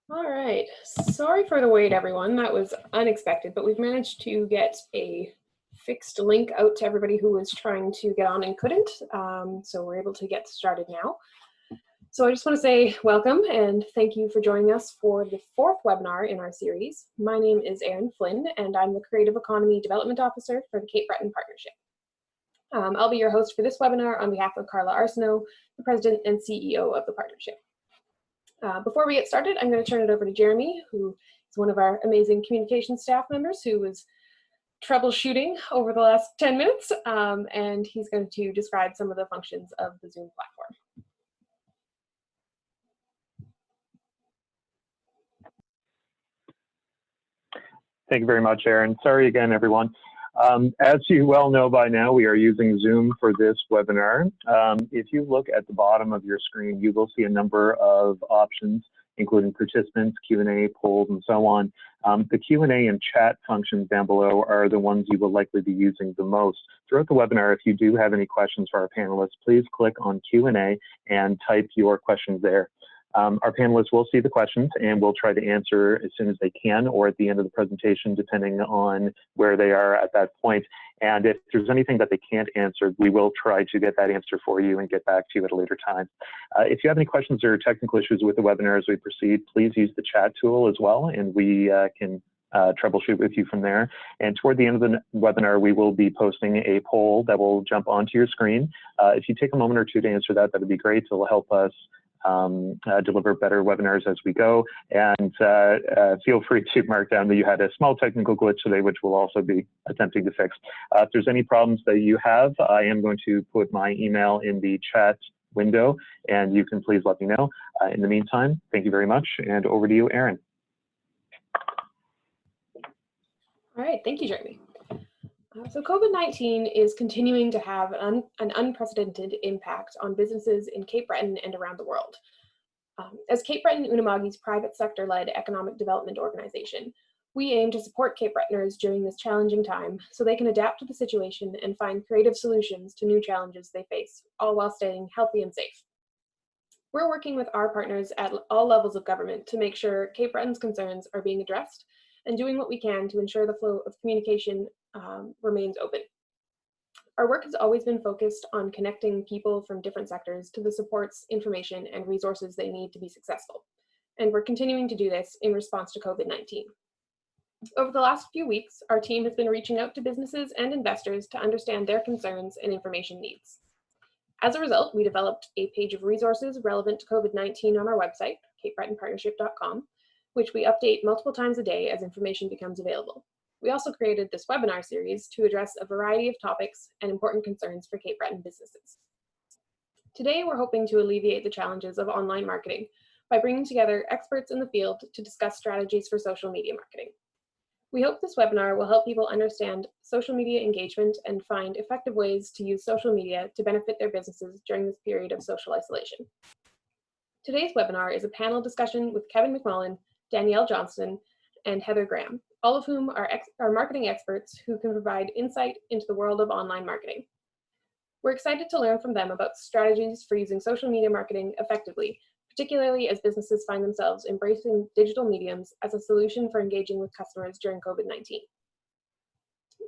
All right. Sorry for the wait, everyone. That was unexpected, but we've managed to get a fixed link out to everybody who was trying to get on and couldn't. So we're able to get started now. So I just want to say welcome and thank you for joining us for the fourth webinar in our series. My name is Erin Flynn, and I'm the Creative Economy Development Officer for the Cape Breton Partnership. I'll be your host for this webinar on behalf of Carla Arsenault, the President and CEO of the partnership. Before we get started, I'm going to turn it over to Jeremy, who is one of our amazing communication staff members who was troubleshooting over the last 10 minutes, and he's going to describe some of the functions of the Zoom platform. Thank you very much, Erin. Sorry again, everyone. As you well know by now, we are using Zoom for this webinar. If you look at the bottom of your screen, you will see a number of options, including participants, Q&A, polls, and so on. The Q&A and chat functions down below are the ones you will likely be using the most. Throughout the webinar, if you do have any questions for our panelists, please click on Q&A and type your questions there. Our panelists will see the questions and will try to answer as soon as they can or at the end of the presentation, depending on where they are at that point. And if there's anything that they can't answer, we will try to get that answer for you and get back to you at a later time. If you have any questions or technical issues with the webinar as we proceed, please use the chat tool as well, and we can troubleshoot with you from there. And toward the end of the webinar, we will be posting a poll that will jump onto your screen. If you take a moment or two to answer that, that would be great. It will help us deliver better webinars as we go, and feel free to mark down that you had a small technical glitch today, which we'll also be attempting to fix. If there's any problems that you have, I am going to put my email in the chat window, and you can please let me know. In the meantime, thank you very much, and over to you, Erin. All right, thank you, Jeremy. So COVID-19 is continuing to have an unprecedented impact on businesses in Cape Breton and around the world. As Cape Breton Unama'ki's private sector-led economic development organization, we aim to support Cape Bretoners during this challenging time so they can adapt to the situation and find creative solutions to new challenges they face, all while staying healthy and safe. We're working with our partners at all levels of government to make sure Cape Breton's concerns are being addressed and doing what we can to ensure the flow of communication remains open. Our work has always been focused on connecting people from different sectors to the supports, information, and resources they need to be successful. And we're continuing to do this in response to COVID-19. Over the last few weeks, our team has been reaching out to businesses and investors to understand their concerns and information needs. As a result, we developed a page of resources relevant to COVID-19 on our website, capebretonpartnership.com, which we update multiple times a day as information becomes available. We also created this webinar series to address a variety of topics and important concerns for Cape Breton businesses. Today, we're hoping to alleviate the challenges of online marketing by bringing together experts in the field to discuss strategies for social media marketing. We hope this webinar will help people understand social media engagement and find effective ways to use social media to benefit their businesses during this period of social isolation. Today's webinar is a panel discussion with Kevin McMullen, Danielle Johnston, and Heather Graham, all of whom are marketing experts who can provide insight into the world of online marketing. We're excited to learn from them about strategies for using social media marketing effectively, particularly as businesses find themselves embracing digital mediums as a solution for engaging with customers during COVID-19.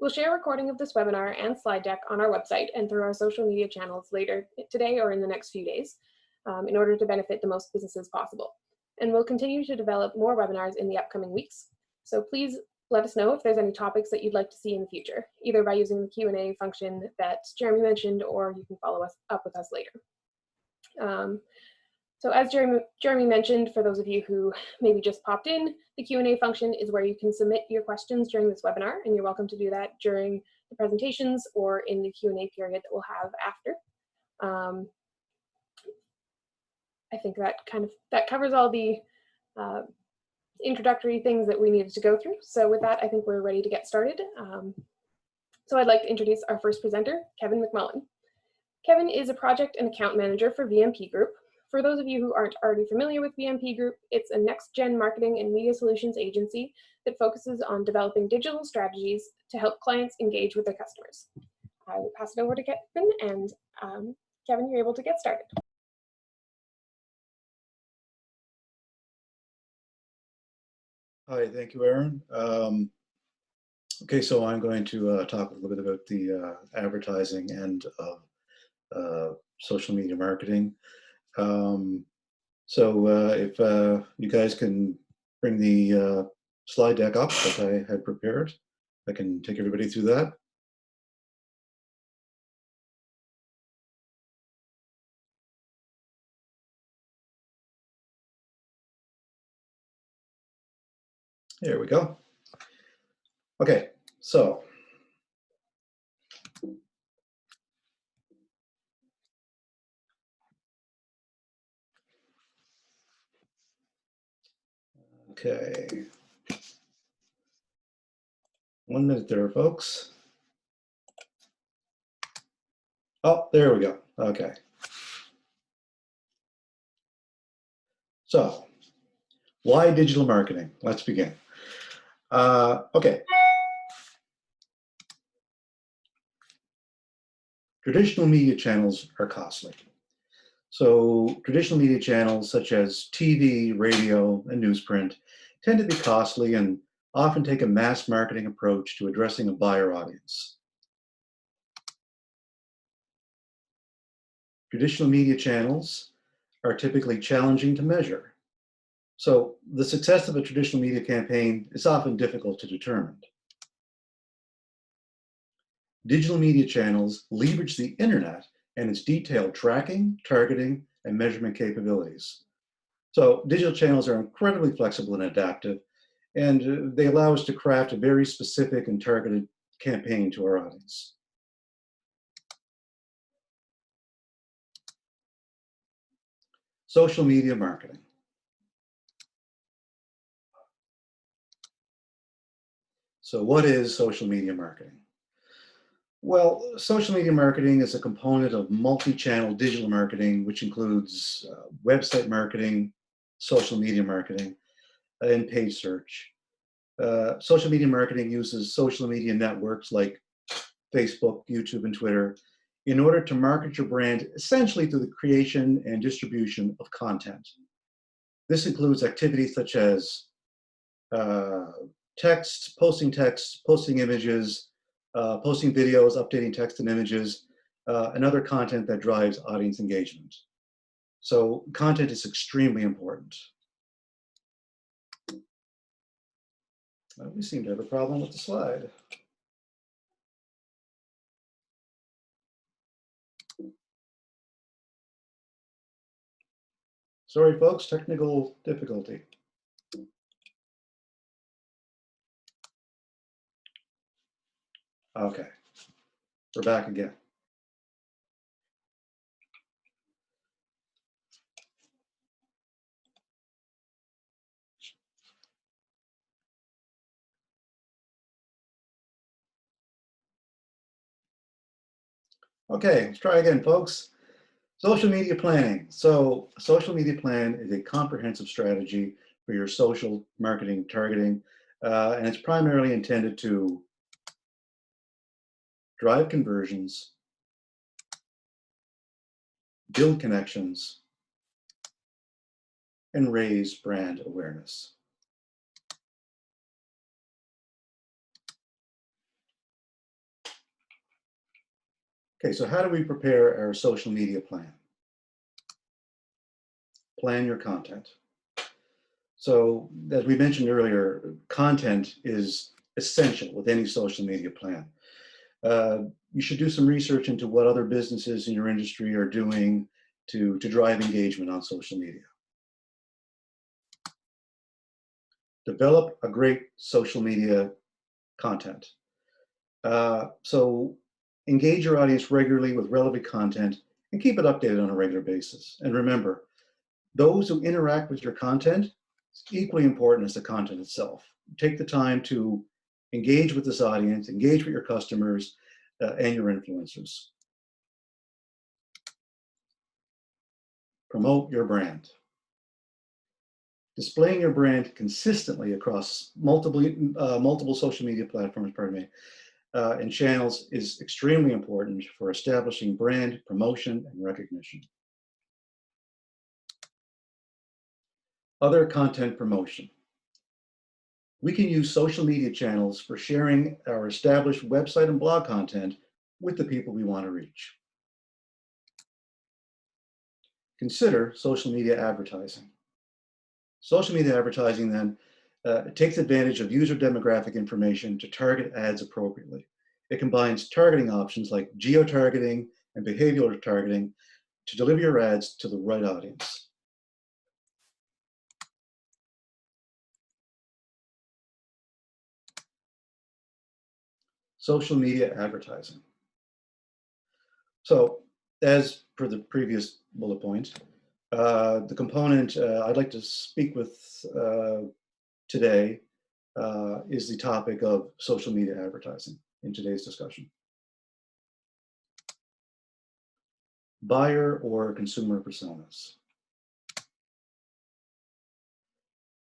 We'll share a recording of this webinar and slide deck on our website and through our social media channels later today or in the next few days in order to benefit the most businesses possible. And we'll continue to develop more webinars in the upcoming weeks. So please let us know if there's any topics that you'd like to see in the future, either by using the Q&A function that Jeremy mentioned, or you can follow up with us later. So as Jeremy mentioned, for those of you who maybe just popped in, the Q&A function is where you can submit your questions during this webinar, and you're welcome to do that during the presentations or in the Q&A period that we'll have after. I think that covers all the introductory things that we needed to go through. So with that, I think we're ready to get started. So I'd like to introduce our first presenter, Kevin McMullen. Kevin is a project and account manager for VMP Group. For those of you who aren't already familiar with VMP Group, it's a next-gen marketing and media solutions agency that focuses on developing digital strategies to help clients engage with their customers. I will pass it over to Kevin, and Kevin, you're able to get started. Hi, thank you, Aaron. Okay, so I'm going to talk a little bit about the advertising end of social media marketing. Um, if you guys can bring the slide deck up that I had prepared, I can take everybody through that. There we go. Okay, so okay, 1 minute there, folks. Oh, there we go. Okay. So, why digital marketing? Let's begin. Okay. Traditional media channels are costly. So traditional media channels such as TV, radio, and newsprint tend to be costly and often take a mass marketing approach to addressing a buyer audience. Traditional media channels are typically challenging to measure. So the success of a traditional media campaign is often difficult to determine. Digital media channels leverage the internet and its detailed tracking, targeting, and measurement capabilities. So digital channels are incredibly flexible and adaptive, and they allow us to craft a very specific and targeted campaign to our audience. Social media marketing. So what is social media marketing? Well, social media marketing is a component of multi-channel digital marketing, which includes website marketing, social media marketing, and paid search. Social media marketing uses social media networks like Facebook, YouTube, and Twitter in order to market your brand essentially through the creation and distribution of content. This includes activities such as uh, text, posting images, posting videos, updating text and images, and other content that drives audience engagement. So content is extremely important. We seem to have a problem with the slide. Sorry, folks, technical difficulty. Okay, we're back again. Okay, let's try again, folks. Social media planning. So a social media plan is a comprehensive strategy for your social marketing targeting, and it's primarily intended to drive conversions, build connections, and raise brand awareness. Okay, so how do we prepare our social media plan? Plan your content. So as we mentioned earlier, content is essential with any social media plan. You should do some research into what other businesses in your industry are doing to drive engagement on social media. Develop a great social media content. So engage your audience regularly with relevant content and keep it updated on a regular basis. And remember, those who interact with your content is equally important as the content itself. Take the time to engage with this audience, engage with your customers and your influencers. Promote your brand. Displaying your brand consistently across multiple social media platforms, and channels is extremely important for establishing brand promotion and recognition. Other content promotion. We can use social media channels for sharing our established website and blog content with the people we want to reach. Consider social media advertising. Social media advertising then takes advantage of user demographic information to target ads appropriately. It combines targeting options like geo-targeting and behavioral targeting to deliver your ads to the right audience. Social media advertising. So, as per the previous bullet point, the component I'd like to speak with today is the topic of social media advertising in today's discussion. Buyer or consumer personas.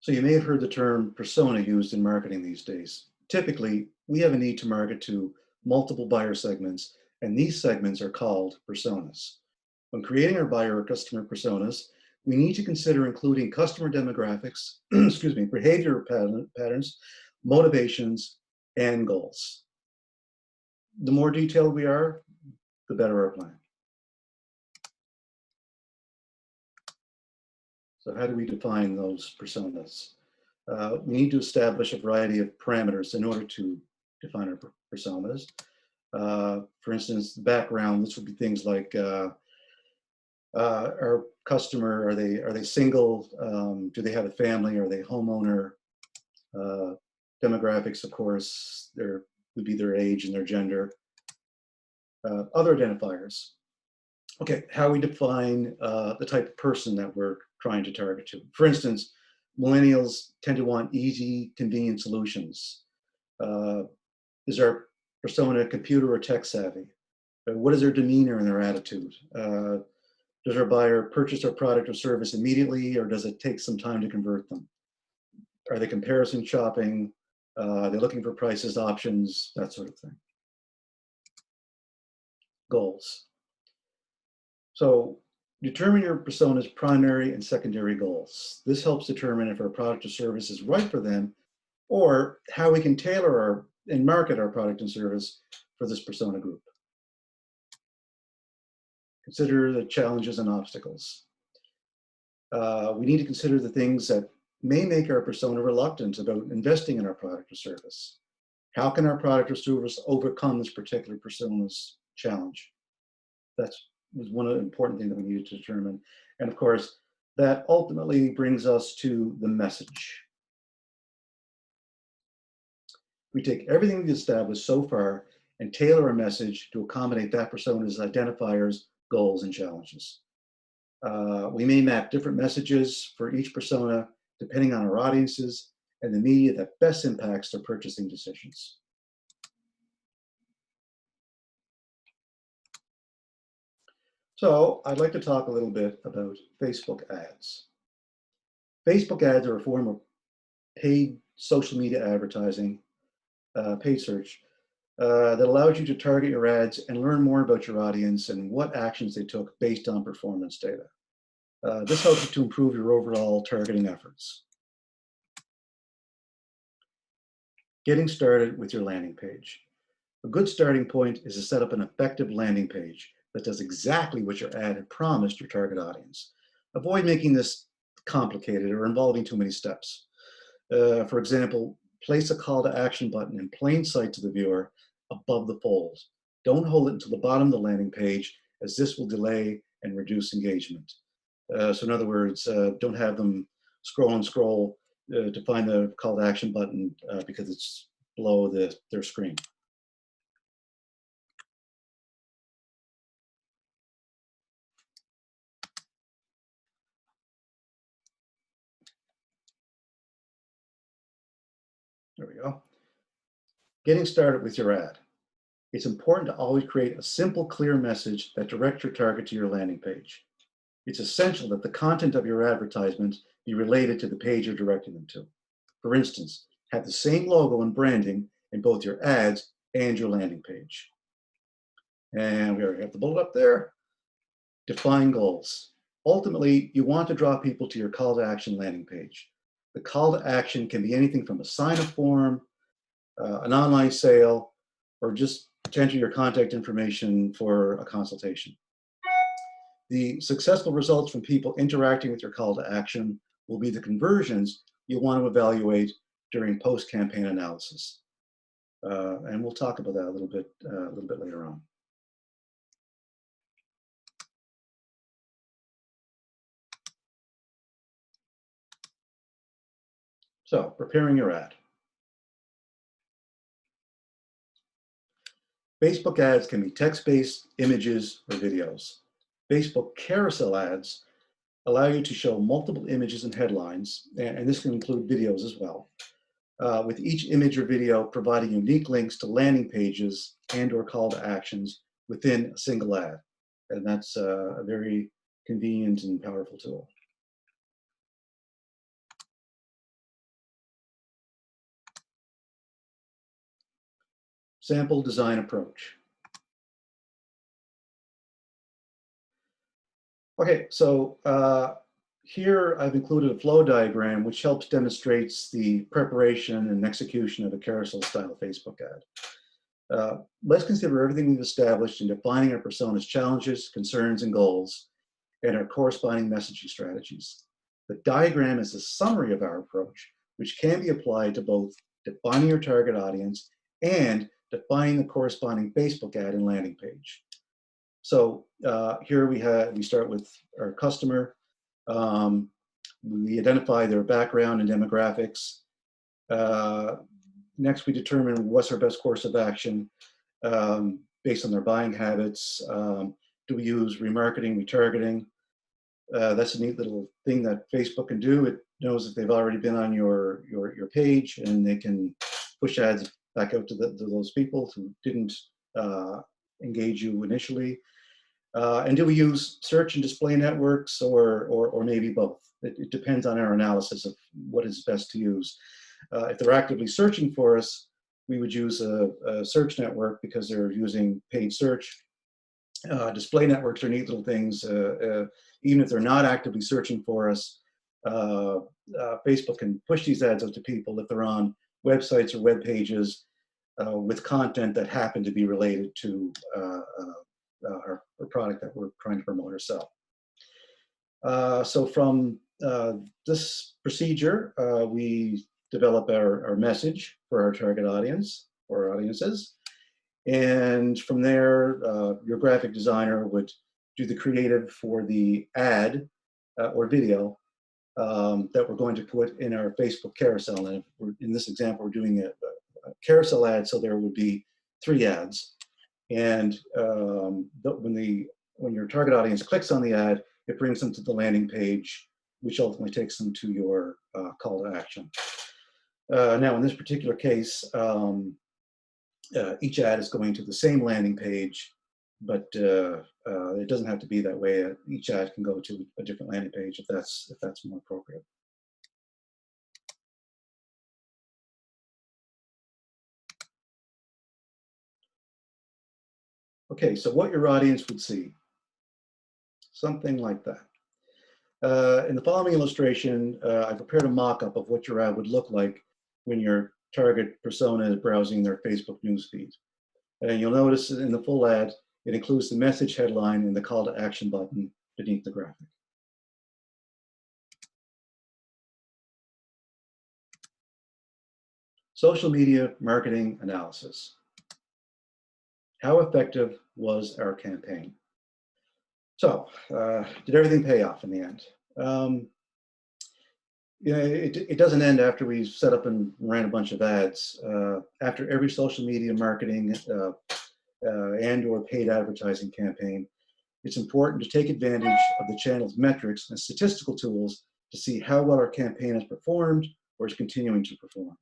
So you may have heard the term persona used in marketing these days. Typically, we have a need to market to multiple buyer segments, and these segments are called personas. When creating our buyer or customer personas, we need to consider including customer demographics, excuse me, behavior patterns, motivations, and goals. The more detailed we are, the better our plan. So how do we define those personas? We need to establish a variety of parameters in order to define our personas. For instance, the background, this would be things like our customer, are they single? Do they have a family? Are they homeowner? Demographics, of course, there would be their age and their gender. Other identifiers. Okay, how we define the type of person that we're trying to target to. For instance, millennials tend to want easy, convenient solutions. Is our persona computer or tech savvy? What is their demeanor and their attitude? Does our buyer purchase our product or service immediately, or does it take some time to convert them? Are they comparison shopping? Are they looking for prices, options, that sort of thing? Goals. So determine your persona's primary and secondary goals. This helps determine if our product or service is right for them, or how we can tailor and market our product and service for this persona group. Consider the challenges and obstacles. We need to consider the things that may make our persona reluctant about investing in our product or service. How can our product or service overcome this particular persona's challenge? That was one of the important things that we needed to determine. And of course, that ultimately brings us to the message. We take everything we've established so far and tailor a message to accommodate that persona's identifiers, goals, and challenges. We may map different messages for each persona depending on our audiences and the media that best impacts their purchasing decisions. So I'd like to talk a little bit about Facebook ads. Facebook ads are a form of paid social media advertising, paid search, that allows you to target your ads and learn more about your audience and what actions they took based on performance data. This helps you to improve your overall targeting efforts. Getting started with your landing page. A good starting point is to set up an effective landing page that does exactly what your ad had promised your target audience. Avoid making this complicated or involving too many steps. For example, place a call to action button in plain sight to the viewer above the fold. Don't hold it until the bottom of the landing page, as this will delay and reduce engagement. So in other words, don't have them scroll and scroll to find the call to action button because it's below their screen. There we go. Getting started with your ad. It's important to always create a simple, clear message that directs your target to your landing page. It's essential that the content of your advertisement be related to the page you're directing them to. For instance, have the same logo and branding in both your ads and your landing page. And we already have the bullet up there. Define goals. Ultimately, you want to draw people to your call to action landing page. The call to action can be anything from a sign-up form, an online sale, or just to enter your contact information for a consultation. The successful results from people interacting with your call to action will be the conversions you'll want to evaluate during post-campaign analysis. And we'll talk about that a little bit later on. So, preparing your ad. Facebook ads can be text-based, images, or videos. Facebook carousel ads allow you to show multiple images and headlines, and this can include videos as well, with each image or video providing unique links to landing pages and/or call to actions within a single ad. And that's a very convenient and powerful tool. Sample design approach. Okay, so here I've included a flow diagram which helps demonstrates the preparation and execution of a carousel style Facebook ad. Let's consider everything we've established in defining our persona's challenges, concerns, and goals, and our corresponding messaging strategies. The diagram is a summary of our approach, which can be applied to both defining your target audience and defining the corresponding Facebook ad and landing page. So here we start with our customer. We identify their background and demographics. Next, we determine what's our best course of action based on their buying habits. Do we use remarketing, retargeting? That's a neat little thing that Facebook can do. It knows if they've already been on your page, and they can push ads back out to those people who didn't engage you initially. And do we use search and display networks, or maybe both? It depends on our analysis of what is best to use. If they're actively searching for us, we would use a search network because they're using paid search. Display networks are neat little things. Even if they're not actively searching for us, Facebook can push these ads out to people if they're on websites or web pages with content that happen to be related to our product that we're trying to promote or sell. So from this procedure, we develop our message for our target audience or audiences. And from there, your graphic designer would do the creative for the ad or video that we're going to put in our Facebook carousel. And in this example, we're doing a carousel ad, so there would be 3 ads. And when your target audience clicks on the ad, it brings them to the landing page, which ultimately takes them to your call to action. Now, in this particular case, each ad is going to the same landing page, but it doesn't have to be that way. Each ad can go to a different landing page if that's more appropriate. Okay, so what your audience would see, something like that. In the following illustration, I prepared a mock-up of what your ad would look like when your target persona is browsing their Facebook newsfeed. And you'll notice in the full ad, it includes the message headline and the call to action button beneath the graphic. Social media marketing analysis. How effective was our campaign? So, did everything pay off in the end? It doesn't end after we set up and ran a bunch of ads. After every social media marketing and/or paid advertising campaign, it's important to take advantage of the channel's metrics and statistical tools to see how well our campaign has performed or is continuing to perform.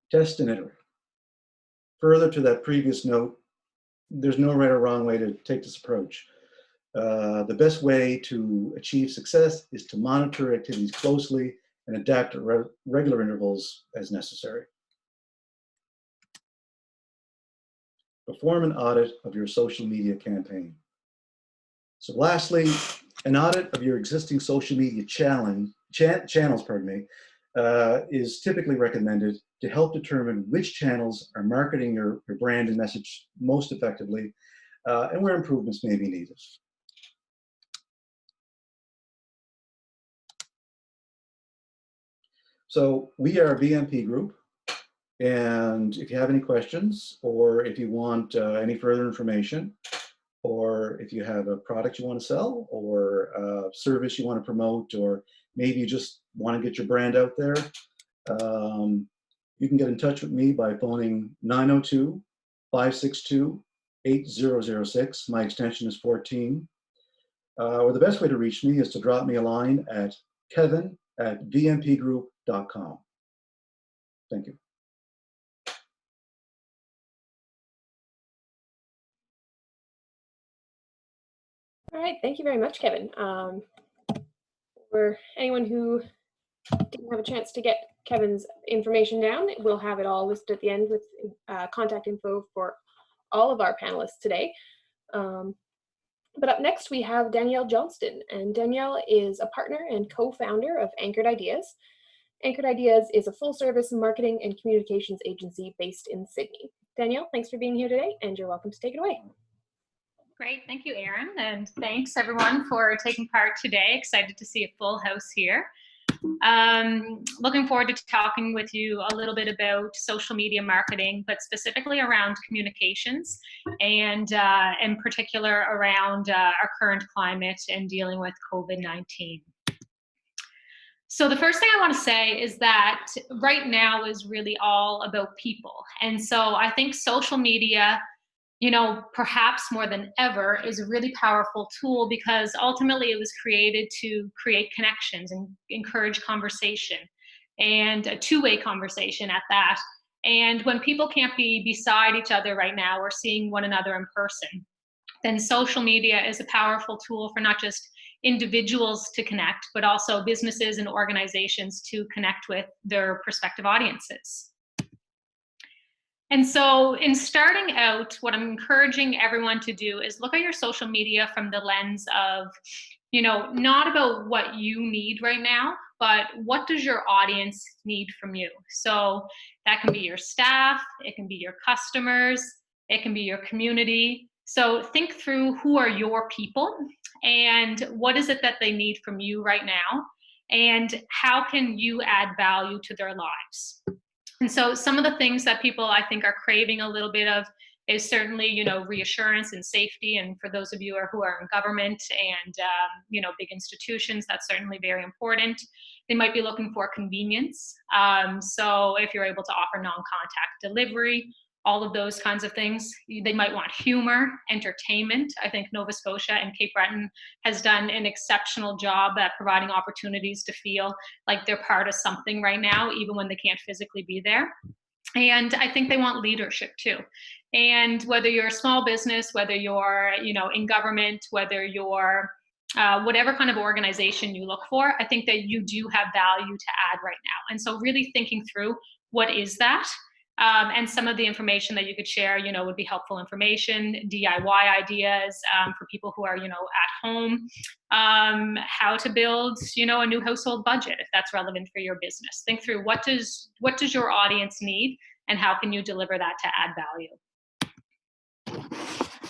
Test and iterate. Further to that previous note, there's no right or wrong way to take this approach. The best way to achieve success is to monitor activities closely and adapt at regular intervals as necessary. Perform an audit of your social media campaign. So lastly, An audit of your existing social media channels, is typically recommended to help determine which channels are marketing your brand and message most effectively, and where improvements may be needed. So we are a VMP group, and if you have any questions, or if you want any further information, or if you have a product you want to sell, or a service you want to promote, or maybe you just want to get your brand out there, you can get in touch with me by phoning 902-562-8006. My extension is 14. Or the best way to reach me is to drop me a line at kevin@vmpgroup.com. Thank you. All right, thank you very much, Kevin. For anyone who didn't have a chance to get Kevin's information down, we'll have it all listed at the end with contact info for all of our panelists today. But up next, we have Danielle Johnston, and Danielle is a partner and co-founder of Anchored Ideas. Anchored Ideas is a full-service marketing and communications agency based in Sydney. Danielle, thanks for being here today, and you're welcome to take it away. Great, thank you, Erin, and thanks everyone for taking part today. Excited to see a full house here. Looking forward to talking with you a little bit about social media marketing, but specifically around communications, and in particular around our current climate and dealing with COVID-19. So the first thing I want to say is that right now is really all about people. And so I think social media, you know, perhaps more than ever, is a really powerful tool, because ultimately it was created to create connections and encourage conversation, and a two-way conversation at that. And when people can't be beside each other right now or seeing one another in person, then social media is a powerful tool for not just individuals to connect, but also businesses and organizations to connect with their prospective audiences. And so in starting out, what I'm encouraging everyone to do is look at your social media from the lens of, you know, not about what you need right now, but what does your audience need from you? So that can be your staff, it can be your customers, it can be your community. So think through, who are your people and what is it that they need from you right now, and how can you add value to their lives? And so some of the things that people, I think, are craving a little bit of is certainly, you know, reassurance and safety. And for those of you who are in government and, you know, big institutions, that's certainly very important. They might be looking for convenience. So if you're able to offer non-contact delivery, all of those kinds of things. They might want humor, entertainment. I think Nova Scotia and Cape Breton has done an exceptional job at providing opportunities to feel like they're part of something right now, even when they can't physically be there. And I think they want leadership too. And whether you're a small business, whether you're, you know, in government, whether you're whatever kind of organization you look for, I think that you do have value to add right now. And so really thinking through, what is that? And some of the information that you could share, you know, would be helpful information, DIY ideas for people who are, you know, at home, how to build, you know, a new household budget, if that's relevant for your business. Think through, what does your audience need, and how can you deliver that to add value?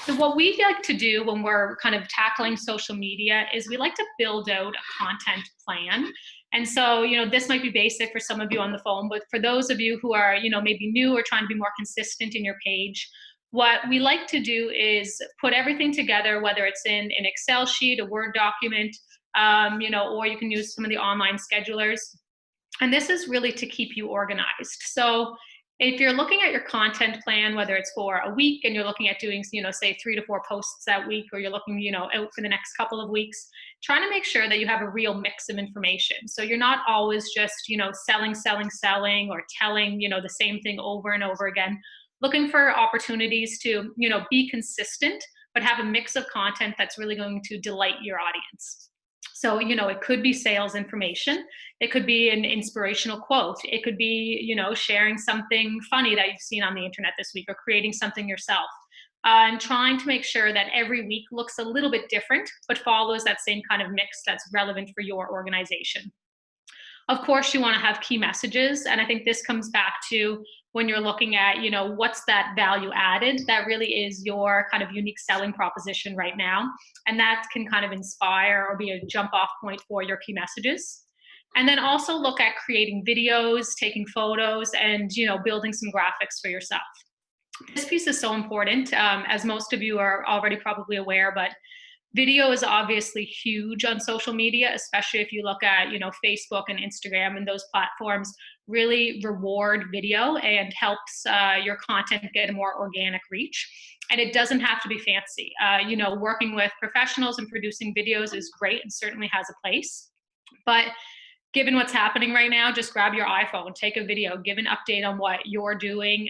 So what we like to do when we're kind of tackling social media is we like to build out a content plan. And so, you know, this might be basic for some of you on the phone, but for those of you who are, you know, maybe new or trying to be more consistent in your page, what we like to do is put everything together, whether it's in an Excel sheet, a Word document, you know, or you can use some of the online schedulers. And this is really to keep you organized. So if you're looking at your content plan, whether it's for a week and you're looking at doing, you know, say 3 to 4 posts that week, or you're looking, you know, out for the next couple of weeks, trying to make sure that you have a real mix of information. So you're not always just, you know, selling, or telling, you know, the same thing over and over again. Looking for opportunities to, you know, be consistent, but have a mix of content that's really going to delight your audience. So, you know, it could be sales information. It could be an inspirational quote. It could be, you know, sharing something funny that you've seen on the internet this week, or creating something yourself. and trying to make sure that every week looks a little bit different, but follows that same kind of mix that's relevant for your organization. Of course, you want to have key messages. And I think this comes back to when you're looking at, what's that value added that really is your kind of unique selling proposition right now. And that can kind of inspire or be a jump off point for your key messages. And then also look at creating videos, taking photos, and, building some graphics for yourself. This piece is so important, as most of you are already probably aware, but video is obviously huge on social media, especially if you look at, Facebook and Instagram, and those platforms really reward video and helps your content get a more organic reach. And it doesn't have to be fancy. Working with professionals and producing videos is great and certainly has a place. But given what's happening right now, just grab your iPhone, take a video, give an update on what you're doing,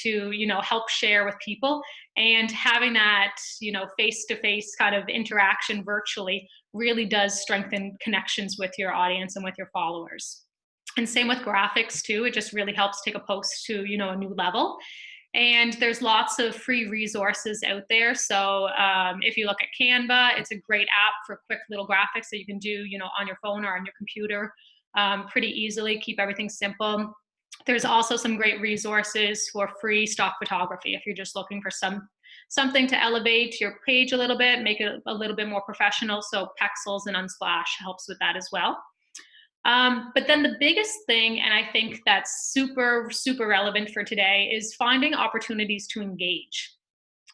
to help share with people. And having that face-to-face kind of interaction virtually really does strengthen connections with your audience and with your followers. And same with graphics too. It just really helps take a post to a new level. And there's lots of free resources out there. So if you look at Canva, it's a great app for quick little graphics that you can do on your phone or on your computer pretty easily. Keep everything simple. There's also some great resources for free stock photography if you're just looking for something to elevate your page a little bit, make it a little bit more professional. So Pexels and Unsplash helps with that as well. But then the biggest thing, and I think that's super, super relevant for today, is finding opportunities to engage.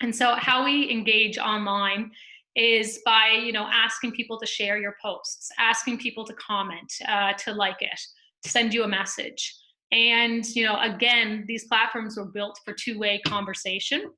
And so how we engage online is by, asking people to share your posts, asking people to comment, to like it, to send you a message. And, again, these platforms were built for two-way conversation.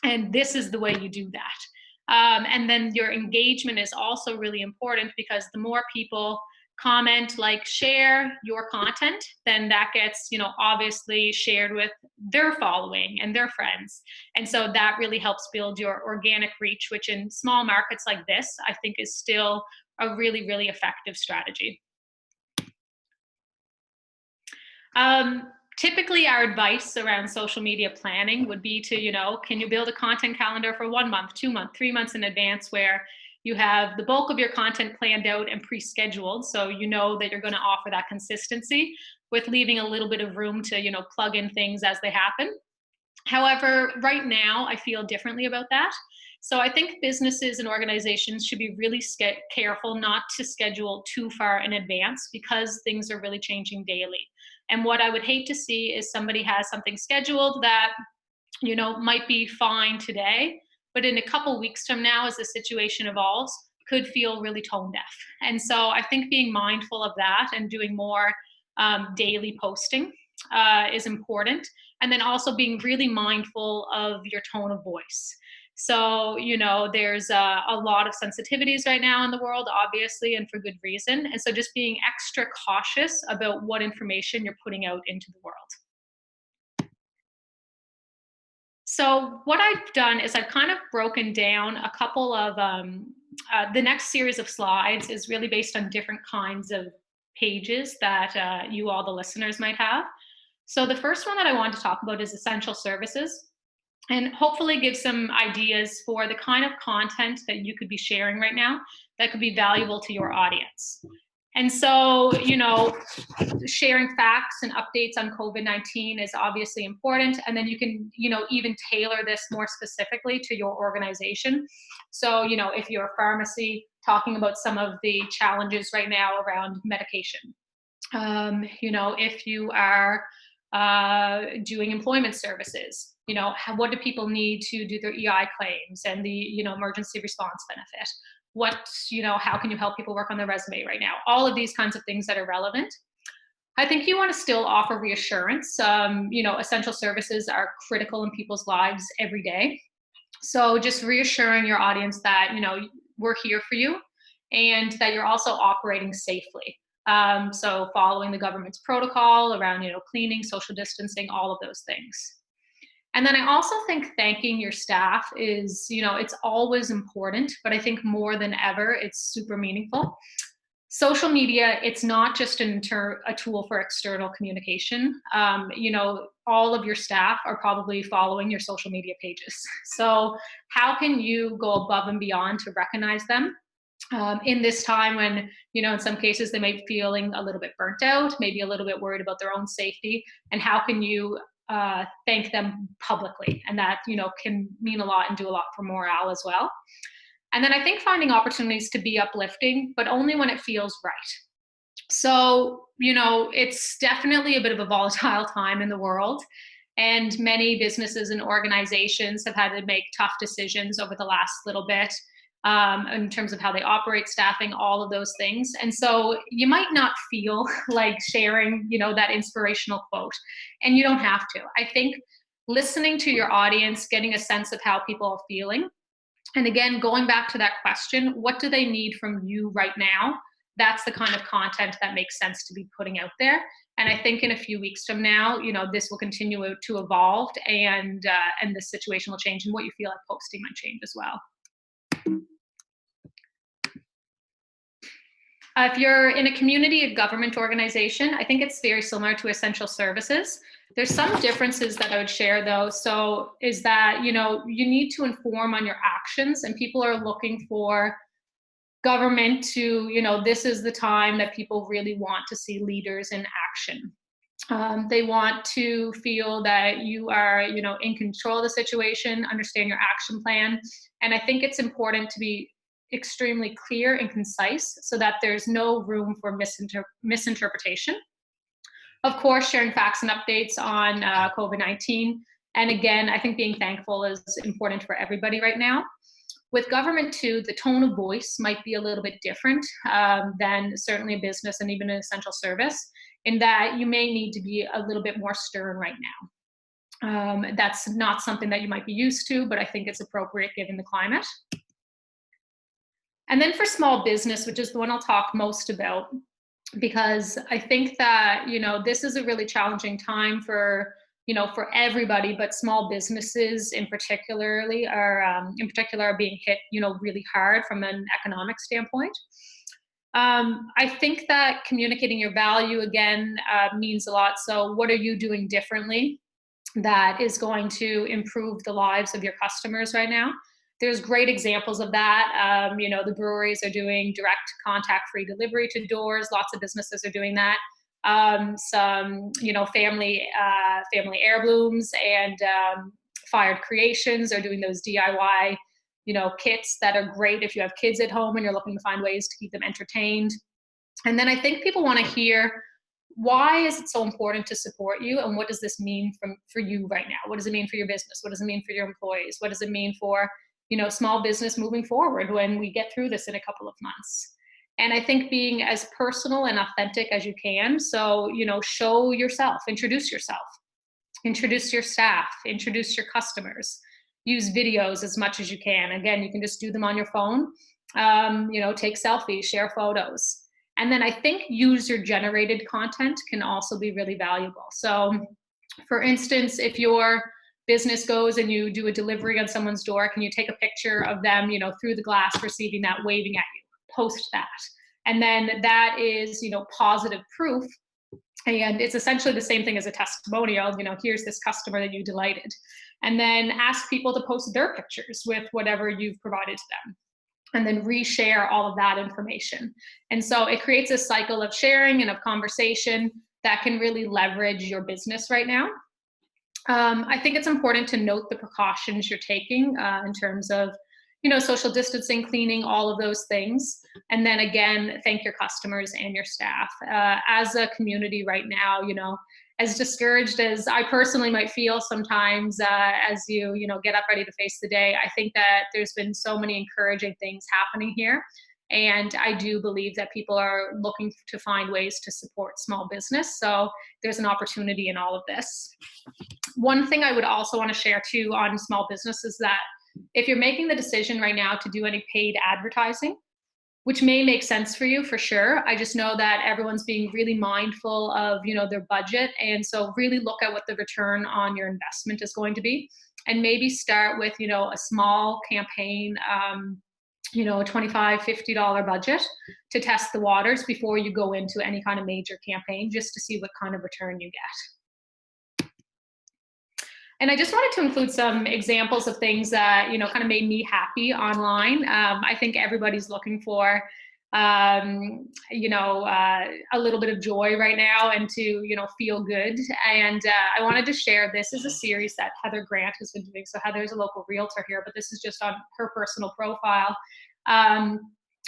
And this is the way you do that. And then your engagement is also really important, because the more people comment, like, share your content, then that gets, obviously shared with their following and their friends. And so that really helps build your organic reach, which in small markets like this, I think is still a really, really effective strategy. Typically our advice around social media planning would be to, can you build a content calendar for 1 month, 2 months, 3 months in advance, where you have the bulk of your content planned out and pre-scheduled. So that you're going to offer that consistency, with leaving a little bit of room to, plug in things as they happen. However, right now I feel differently about that. So I think businesses and organizations should be really careful not to schedule too far in advance, because things are really changing daily. And what I would hate to see is somebody has something scheduled that, might be fine today, but in a couple weeks from now, as the situation evolves, could feel really tone deaf. And so I think being mindful of that and doing more daily posting is important. And then also being really mindful of your tone of voice. So, there's a lot of sensitivities right now in the world, obviously, and for good reason. And so just being extra cautious about what information you're putting out into the world. So what I've done is I've kind of broken down a couple of, the next series of slides is really based on different kinds of pages that you all, the listeners, might have. So the first one that I want to talk about is essential services, and hopefully give some ideas for the kind of content that you could be sharing right now that could be valuable to your audience. And so, sharing facts and updates on COVID-19 is obviously important. And then you can, even tailor this more specifically to your organization. So, if you're a pharmacy, talking about some of the challenges right now around medication. If you are doing employment services, what do people need to do their EI claims and the, emergency response benefit? How can you help people work on their resume right now? All of these kinds of things that are relevant. I think you want to still offer reassurance. Essential services are critical in people's lives every day. So just reassuring your audience that, we're here for you, and that you're also operating safely. So following the government's protocol around, cleaning, social distancing, all of those things. And then I also think thanking your staff is, it's always important, but I think more than ever, it's super meaningful. social media, it's not just a tool for external communication. You know, all of your staff are probably following your social media pages. So how can you go above and beyond to recognize them? In this time when, you know, in some cases they might be feeling a little bit burnt out, maybe a little bit worried about their own safety, and how can you thank them publicly? And that, you know, can mean a lot and do a lot for morale as well. And then I think finding opportunities to be uplifting, but only when it feels right. So, you know, it's definitely a bit of a volatile time in the world. And many businesses and organizations have had to make tough decisions over the last little bit in terms of how they operate, staffing, all of those things. And so you might not feel like sharing, you know, that inspirational quote, and you don't have to. I think listening to your audience, getting a sense of how people are feeling, and again, going back to that question, what do they need from you right now? That's the kind of content that makes sense to be putting out there. And I think in a few weeks from now, you know, this will continue to evolve, and the situation will change, and what you feel like posting might change as well. If you're in a community of government organization, I think it's very similar to essential services. There's some differences that I would share though. So is that, you know, you need to inform on your actions, and people are looking for government to, you know, this is the time that people really want to see leaders in action. They want to feel that you are, you know, in control of the situation, understand your action plan. And I think it's important to be extremely clear and concise so that there's no room for misinterpretation. Of course, sharing facts and updates on COVID-19. And again, I think being thankful is important for everybody right now. With government too, the tone of voice might be a little bit different than certainly a business and even an essential service, in that you may need to be a little bit more stern right now. That's not something that you might be used to, but I think it's appropriate given the climate. And then for small business, which is the one I'll talk most about, because I think that, you know, this is a really challenging time for, you know, for everybody, but small businesses in particular are being hit, you know, really hard from an economic standpoint. I think that communicating your value again means a lot. So what are you doing differently that is going to improve the lives of your customers right now? There's great examples of that. You know, the breweries are doing direct contact-free delivery to doors. Lots of businesses are doing that. Some, you know, family heirlooms and Fired Creations are doing those DIY, you know, kits that are great if you have kids at home and you're looking to find ways to keep them entertained. And then I think people want to hear, why is it so important to support you, and what does this mean for you right now? What does it mean for your business? What does it mean for your employees? What does it mean for, you know, small business moving forward when we get through this in a couple of months? And I think being as personal and authentic as you can. So, you know, show yourself, introduce your staff, introduce your customers, use videos as much as you can. Again, you can just do them on your phone, you know, take selfies, share photos. And then I think user-generated content can also be really valuable. So for instance, if your business goes and you do a delivery on someone's door, can you take a picture of them, you know, through the glass receiving that, waving at you, post that. And then that is, you know, positive proof. And it's essentially the same thing as a testimonial, you know, here's this customer that you delighted. And then ask people to post their pictures with whatever you've provided to them, and then reshare all of that information. And so it creates a cycle of sharing and of conversation that can really leverage your business right now. I think it's important to note the precautions you're taking in terms of, you know, social distancing, cleaning, all of those things. And then again, thank your customers and your staff. As a community right now, you know, as discouraged as I personally might feel sometimes as you know, get up ready to face the day, I think that there's been so many encouraging things happening here. And I do believe that people are looking to find ways to support small business. So there's an opportunity in all of this. One thing I would also want to share too on small business is that if you're making the decision right now to do any paid advertising, which may make sense for you for sure, I just know that everyone's being really mindful of, you know, their budget. And so really look at what the return on your investment is going to be, and maybe start with, you know, a small campaign, you know, a $25, $50 budget to test the waters before you go into any kind of major campaign, just to see what kind of return you get. And I just wanted to include some examples of things that, you know, kind of made me happy online. I think everybody's looking for, you know, a little bit of joy right now and to, you know, feel good. And I wanted to share, this is a series that Heather Grant has been doing. So Heather's a local realtor here, but this is just on her personal profile.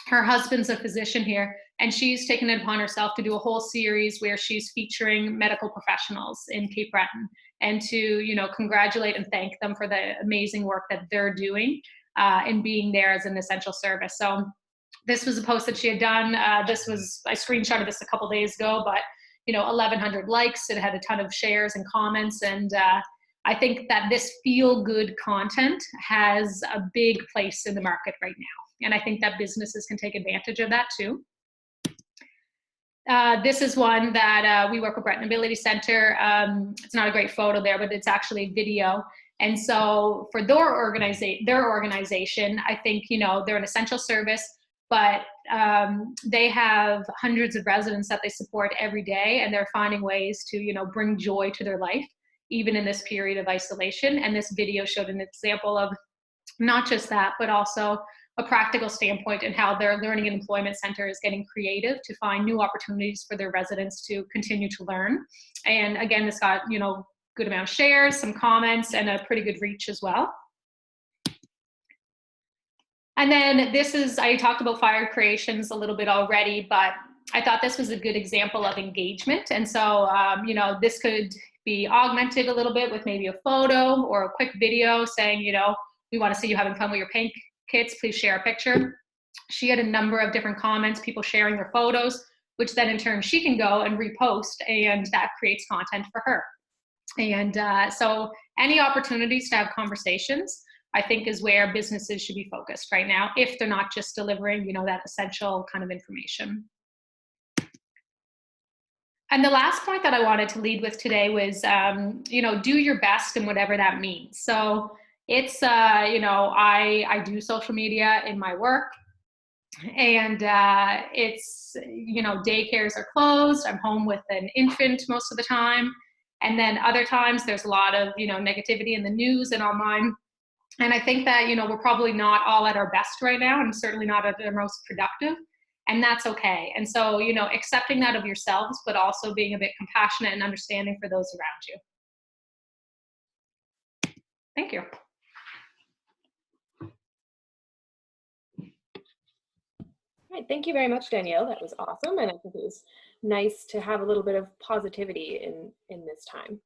Her husband's a physician here, and she's taken it upon herself to do a whole series where she's featuring medical professionals in Cape Breton, and to, you know, congratulate and thank them for the amazing work that they're doing in being there as an essential service. So this was a post that she had done. I screenshotted this a couple days ago, but, you know, 1,100 likes. It had a ton of shares and comments. And I think that this feel-good content has a big place in the market right now. And I think that businesses can take advantage of that too. This is one that we work with Breton Ability Center. It's not a great photo there, but it's actually video. And so for their organization, I think, you know, they're an essential service, but they have hundreds of residents that they support every day, and they're finding ways to, you know, bring joy to their life, even in this period of isolation. And this video showed an example of not just that, but also a practical standpoint in how their Learning and Employment Center is getting creative to find new opportunities for their residents to continue to learn. And again, this got, you know, good amount of shares, some comments, and a pretty good reach as well. And then this is, I talked about Fire Creations a little bit already, but I thought this was a good example of engagement. And so, you know, this could be augmented a little bit with maybe a photo or a quick video saying, you know, we want to see you having fun with your paint kits, please share a picture. She had a number of different comments, people sharing their photos, which then in turn she can go and repost, and that creates content for her. And so any opportunities to have conversations, I think, is where businesses should be focused right now, if they're not just delivering, you know, that essential kind of information. And the last point that I wanted to lead with today was, you know, do your best in whatever that means. So it's, you know, I do social media in my work, and it's, you know, daycares are closed. I'm home with an infant most of the time. And then other times there's a lot of, you know, negativity in the news and online. And I think that, you know, we're probably not all at our best right now, and certainly not at our most productive. And that's okay. And so, you know, accepting that of yourselves, but also being a bit compassionate and understanding for those around you. Thank you. All right, thank you very much, Danielle. That was awesome. And I think it was nice to have a little bit of positivity in this time.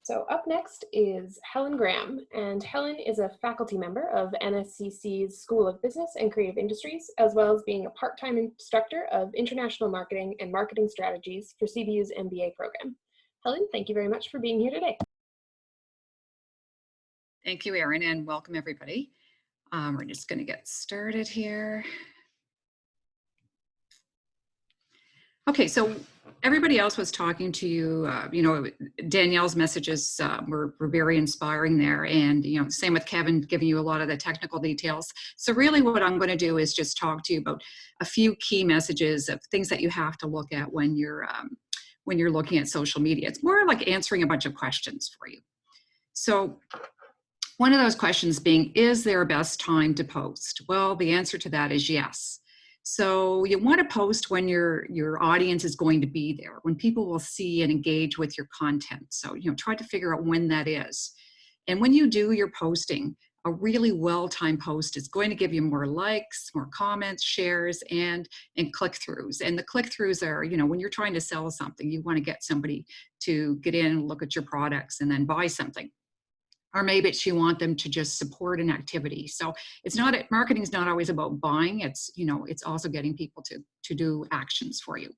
So up next is Helen Graham, and Helen is a faculty member of NSCC's School of Business and Creative Industries, as well as being a part-time instructor of international marketing and marketing strategies for CBU's MBA program. Helen, thank you very much for being here today. Thank you, Erin, and welcome everybody. We're just going to get started here. Okay, so everybody else was talking to you, you know, Danielle's messages were very inspiring there. And, you know, same with Kevin giving you a lot of the technical details. So really what I'm going to do is just talk to you about a few key messages of things that you have to look at when you're looking at social media. It's more like answering a bunch of questions for you. So one of those questions being, is there a best time to post? Well, the answer to that is yes. So you want to post when your audience is going to be there, when people will see and engage with your content. So, you know, try to figure out when that is. And when you do your posting, a really well-timed post is going to give you more likes, more comments, shares, and click-throughs. And the click-throughs are, you know, when you're trying to sell something, you want to get somebody to get in and look at your products and then buy something. Or maybe it's you want them to just support an activity. So it's not, marketing is not always about buying. It's, you know, it's also getting people to do actions for you.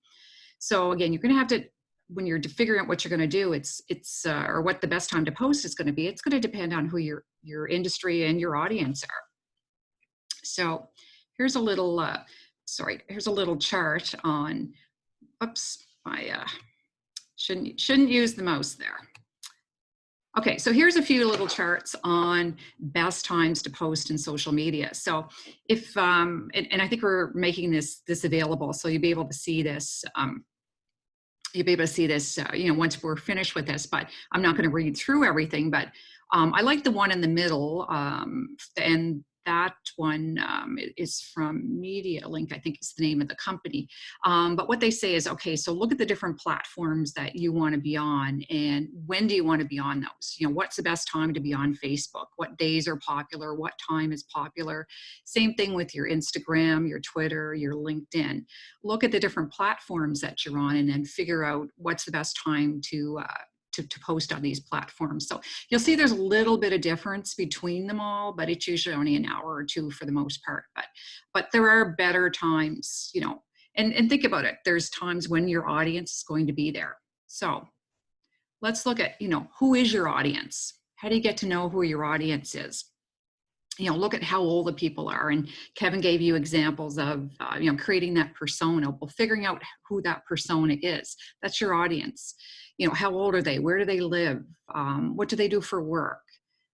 So again, you're going to have to, when you're figuring out what you're going to do, or what the best time to post is going to be, it's going to depend on who your industry and your audience are. So here's a little, here's a little chart on, oops, I shouldn't use the mouse there. Okay, so here's a few little charts on best times to post in social media. So if, and I think we're making this available, so you'll be able to see this, once we're finished with this, but I'm not going to read through everything, but I like the one in the middle, and that one is from Media Link, I think is the name of the company. But what they say is, okay, so look at the different platforms that you want to be on, and when do you want to be on those? What's the best time to be on Facebook? What days are popular? What time is popular? Same thing with your Instagram, your Twitter, your LinkedIn. Look at the different platforms that you're on, and then figure out what's the best time to post on these platforms. So you'll see there's a little bit of difference between them all, but it's usually only an hour or two for the most part. But there are better times, and think about it. There's times when your audience is going to be there. So let's look at, who is your audience? How do you get to know who your audience is? Look at how old the people are. And Kevin gave you examples of, creating that persona. Well, figuring out who that persona is. That's your audience. How old are they? Where do they live? What do they do for work?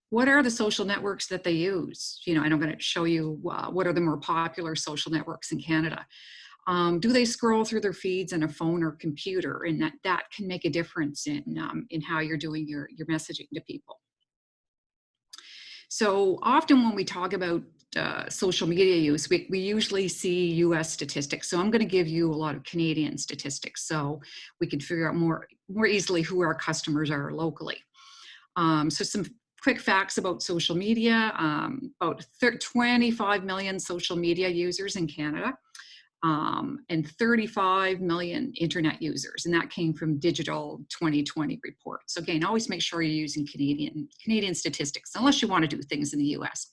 What are the social networks that they use? And I'm going to show you what are the more popular social networks in Canada. Do they scroll through their feeds on a phone or computer? And that can make a difference in how you're doing your messaging to people. So often when we talk about social media use, we usually see US statistics. So I'm going to give you a lot of Canadian statistics so we can figure out more easily who our customers are locally. So some quick facts about social media, about 25 million social media users in Canada. And 35 million internet users, and that came from Digital 2020 report. So again, always make sure you're using Canadian statistics, unless you want to do things in the US.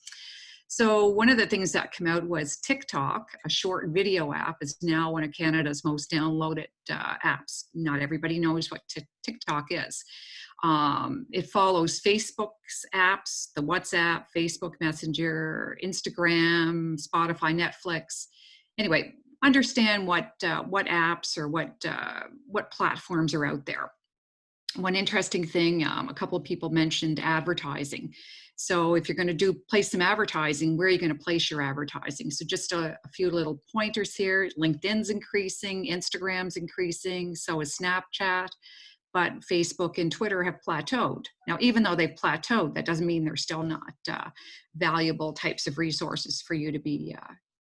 So one of the things that came out was TikTok, a short video app, is now one of Canada's most downloaded apps. Not everybody knows what TikTok is. It follows Facebook's apps, the WhatsApp, Facebook Messenger, Instagram, Spotify, Netflix. Anyway, understand what apps or what platforms are out there. One interesting thing, a couple of people mentioned advertising. So if you're going to place some advertising, where are you going to place your advertising? So just a few little pointers here. LinkedIn's increasing, Instagram's increasing, so is Snapchat, but Facebook and Twitter have plateaued. Now, even though they've plateaued, that doesn't mean they're still not valuable types of resources for you to be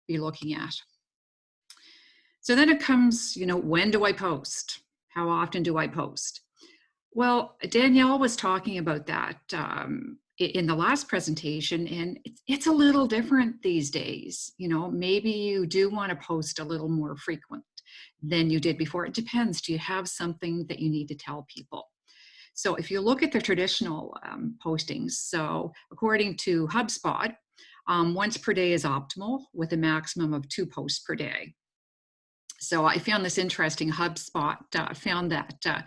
looking at. So then it comes, when do I post? How often do I post? Well, Danielle was talking about that in the last presentation, and it's a little different these days. Maybe you do want to post a little more frequent than you did before. It depends. Do you have something that you need to tell people? So if you look at the traditional postings, so according to HubSpot, once per day is optimal with a maximum of 2 posts per day. So I found this interesting. HubSpot found that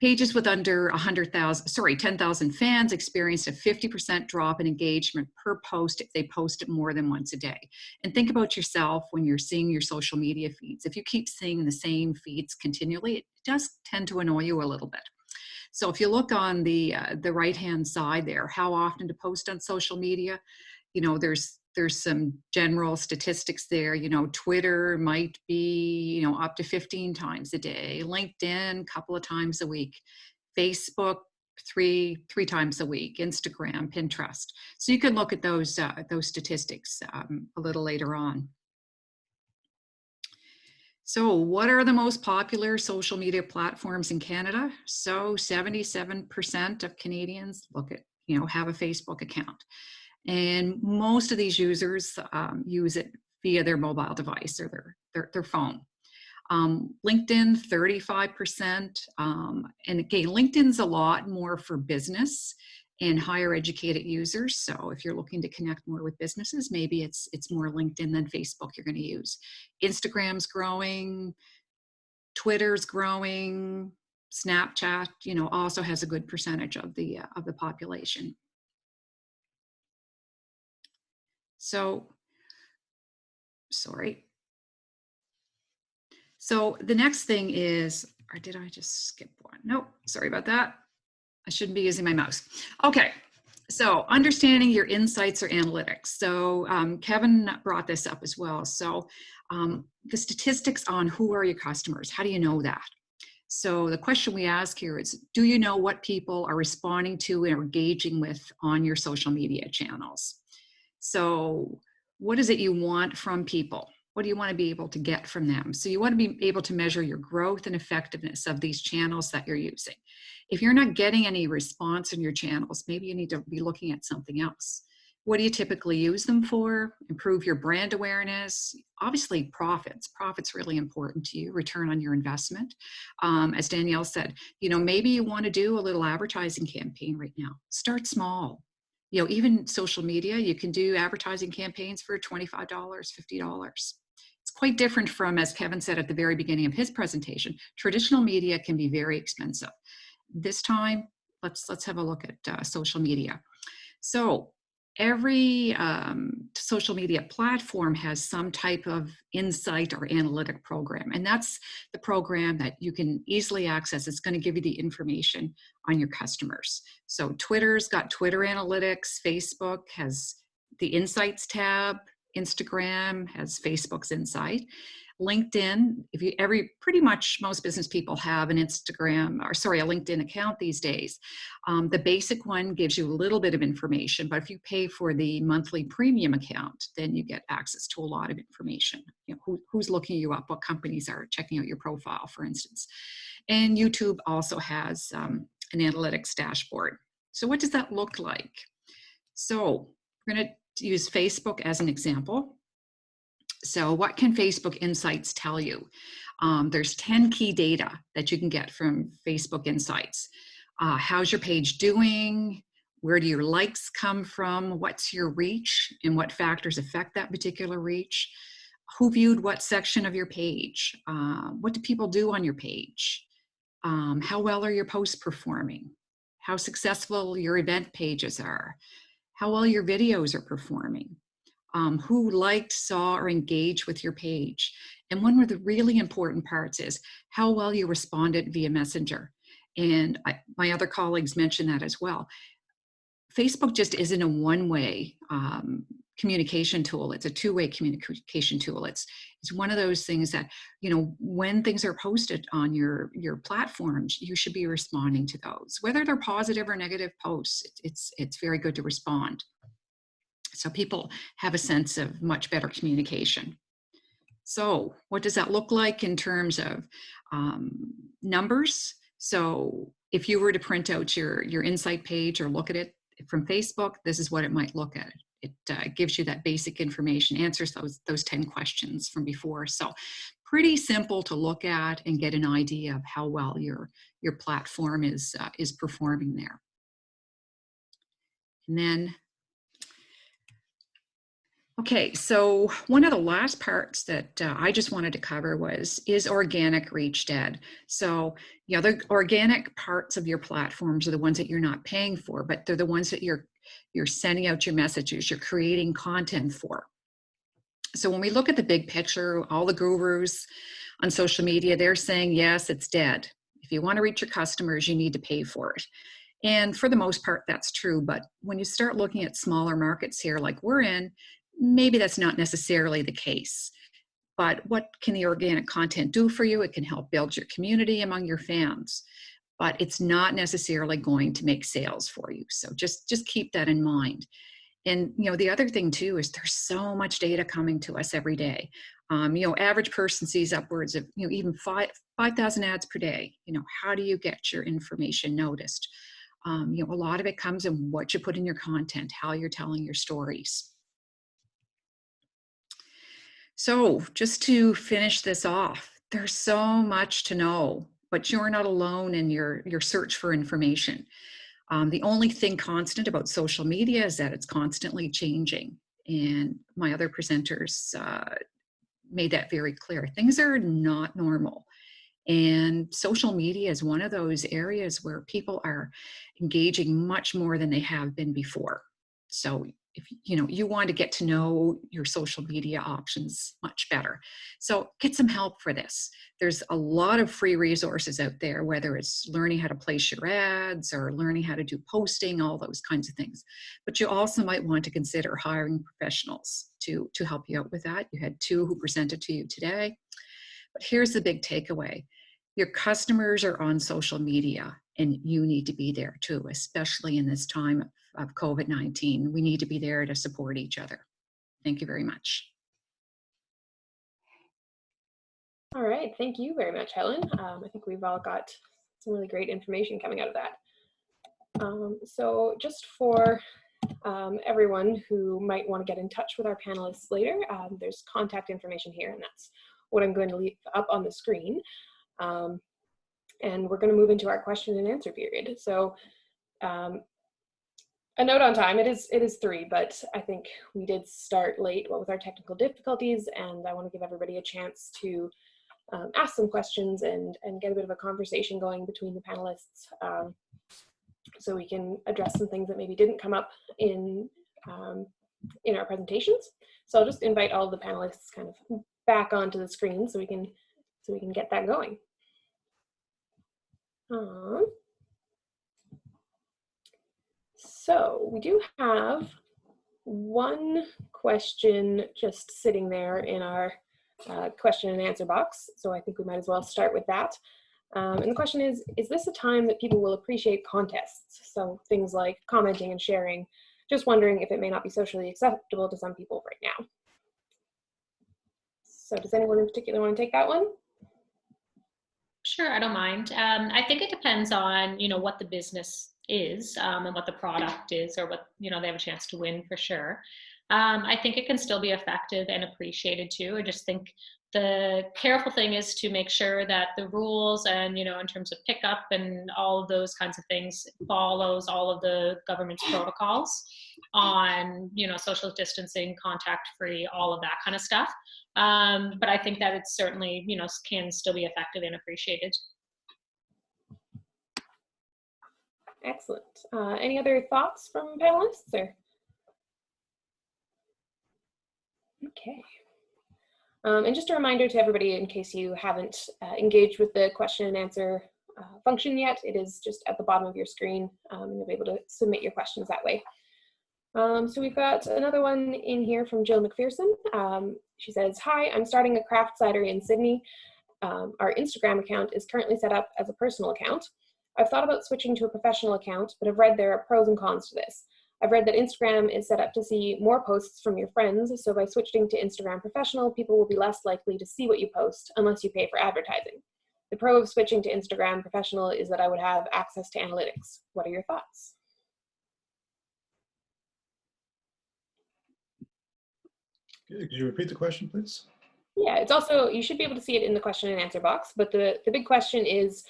pages with under 10,000 fans experienced a 50% drop in engagement per post if they post it more than once a day. And think about yourself when you're seeing your social media feeds. If you keep seeing the same feeds continually, it does tend to annoy you a little bit. So if you look on the right-hand side there, how often to post on social media, there's some general statistics there. Twitter might be, up to 15 times a day. LinkedIn, a couple of times a week. Facebook, three times a week. Instagram, Pinterest. So you can look at those statistics a little later on. So what are the most popular social media platforms in Canada? So 77% of Canadians have a Facebook account. And most of these users use it via their mobile device or their phone. LinkedIn, 35%. And again, LinkedIn's a lot more for business and higher educated users. So if you're looking to connect more with businesses, maybe it's more LinkedIn than Facebook you're going to use. Instagram's growing, Twitter's growing, Snapchat, also has a good percentage of the population. So, sorry. So the next thing is, or did I just skip one? Nope, sorry about that. I shouldn't be using my mouse. Okay, so understanding your insights or analytics. So Kevin brought this up as well. So the statistics on who are your customers, how do you know that? So the question we ask here is, do you know what people are responding to and engaging with on your social media channels? So what is it you want from people? What do you want to be able to get from them? So you want to be able to measure your growth and effectiveness of these channels that you're using. If you're not getting any response in your channels, maybe you need to be looking at something else. What do you typically use them for? Improve your brand awareness. Obviously, profits. Profits really important to you. Return on your investment. As Danielle said, you know, maybe you want to do a little advertising campaign right now. Start small. You know, even social media, you can do advertising campaigns for $25, $50. It's quite different from, as Kevin said at the very beginning of his presentation, traditional media can be very expensive. This time, let's have a look at social media. So every social media platform has some type of insight or analytic program, and that's the program that you can easily access. It's going to give you the information on your customers. So Twitter's got Twitter Analytics, Facebook has the Insights tab, Instagram has Facebook's Insight. LinkedIn, pretty much most business people have an a LinkedIn account these days. The basic one gives you a little bit of information, but if you pay for the monthly premium account, then you get access to a lot of information. You know, who's looking you up, what companies are checking out your profile, for instance. And YouTube also has an analytics dashboard. So what does that look like? So we're going to use Facebook as an example. So what can Facebook Insights tell you? There's 10 key data that you can get from Facebook Insights. How's your page doing? Where do your likes come from? What's your reach and what factors affect that particular reach? Who viewed what section of your page? What do people do on your page? How well are your posts performing? How successful your event pages are? How well your videos are performing? Who liked, saw, or engaged with your page. And one of the really important parts is how well you responded via Messenger. And my other colleagues mentioned that as well. Facebook just isn't a one-way communication tool. It's a two-way communication tool. It's one of those things that, you know, when things are posted on your platforms, you should be responding to those. Whether they're positive or negative posts, it's very good to respond. So people have a sense of much better communication. So what does that look like in terms of numbers? So if you were to print out your insight page or look at it from Facebook, this is what it might look at. It gives you that basic information, answers those 10 questions from before. So pretty simple to look at and get an idea of how well your platform is performing there. And then, okay, so one of the last parts that I just wanted to cover is organic reach dead? So, you know, the organic parts of your platforms are the ones that you're not paying for, but they're the ones that you're sending out your messages, you're creating content for. So when we look at the big picture, all the gurus on social media, they're saying, yes, it's dead. If you want to reach your customers, you need to pay for it. And for the most part, that's true. But when you start looking at smaller markets here, like we're in, maybe that's not necessarily the case. But what can the organic content do for you? It can help build your community among your fans, but it's not necessarily going to make sales for you. So just keep that in mind. And, you know, the other thing too is there's so much data coming to us every day. You know, average person sees upwards of, you know, even 5,000 ads per day. You know, how do you get your information noticed? You know, a lot of it comes in what you put in your content, how you're telling your stories. So just to finish this off, there's so much to know, but you're not alone in your search for information. The only thing constant about social media is that it's constantly changing. And my other presenters made that very clear. Things are not normal. And social media is one of those areas where people are engaging much more than they have been before. So if you want to get to know your social media options much better. So get some help for this. There's a lot of free resources out there, whether it's learning how to place your ads or learning how to do posting, all those kinds of things. But you also might want to consider hiring professionals to help you out with that. You had 2 who presented to you today. But here's the big takeaway. Your customers are on social media, and you need to be there too, especially in this time of COVID-19. We need to be there to support each other. Thank you very much. All right, thank you very much, Helen. I think we've all got some really great information coming out of that. So just for everyone who might want to get in touch with our panelists later, there's contact information here, and that's what I'm going to leave up on the screen. And we're going to move into our question and answer period. So a note on time, it is 3, but I think we did start late, what with our technical difficulties, and I want to give everybody a chance to ask some questions and get a bit of a conversation going between the panelists, so we can address some things that maybe didn't come up in our presentations. So I'll just invite all of the panelists kind of back onto the screen so we can get that going. So we do have one question just sitting there in our question and answer box. So I think we might as well start with that. And the question is this a time that people will appreciate contests? So things like commenting and sharing, just wondering if it may not be socially acceptable to some people right now. So does anyone in particular want to take that one? Sure, I don't mind. I think it depends on, what the business is and what the product is, or what, they have a chance to win for sure. I think it can still be effective and appreciated too. I just think the careful thing is to make sure that the rules and, in terms of pickup and all of those kinds of things follows all of the government's protocols on, social distancing, contact free, all of that kind of stuff. But I think that it's certainly, can still be effective and appreciated. Excellent. Any other thoughts from panelists? Or? Okay. And just a reminder to everybody, in case you haven't engaged with the question and answer function yet, it is just at the bottom of your screen, and you'll be able to submit your questions that way. So we've got another one in here from Jill McPherson. She says, "Hi, I'm starting a craft cidery in Sydney. Our Instagram account is currently set up as a personal account. I've thought about switching to a professional account, but have read there are pros and cons to this. I've read that Instagram is set up to see more posts from your friends, so by switching to Instagram Professional, people will be less likely to see what you post unless you pay for advertising. The pro of switching to Instagram Professional is that I would have access to analytics. What are your thoughts?" Could you repeat the question, please? Yeah, it's also, you should be able to see it in the question and answer box, but the big question is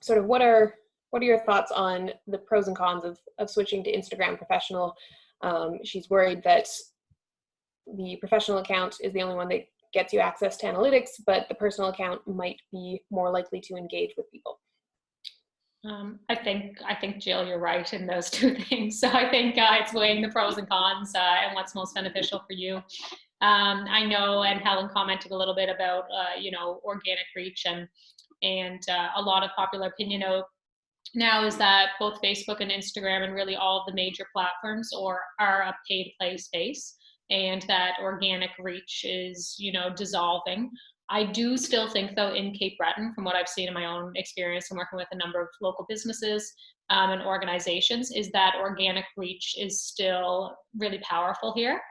sort of what are your thoughts on the pros and cons of switching to Instagram Professional? She's worried that the professional account is the only one that gets you access to analytics, but the personal account might be more likely to engage with people. I think Jill, you're right in those 2 things. So I think it's weighing the pros and cons and what's most beneficial for you. I know, and Helen commented a little bit about organic reach, and a lot of popular opinion now is that both Facebook and Instagram and really all of the major platforms are a paid play space, and that organic reach is dissolving. I do still think, though, in Cape Breton, from what I've seen in my own experience and working with a number of local businesses and organizations, is that organic reach is still really powerful here.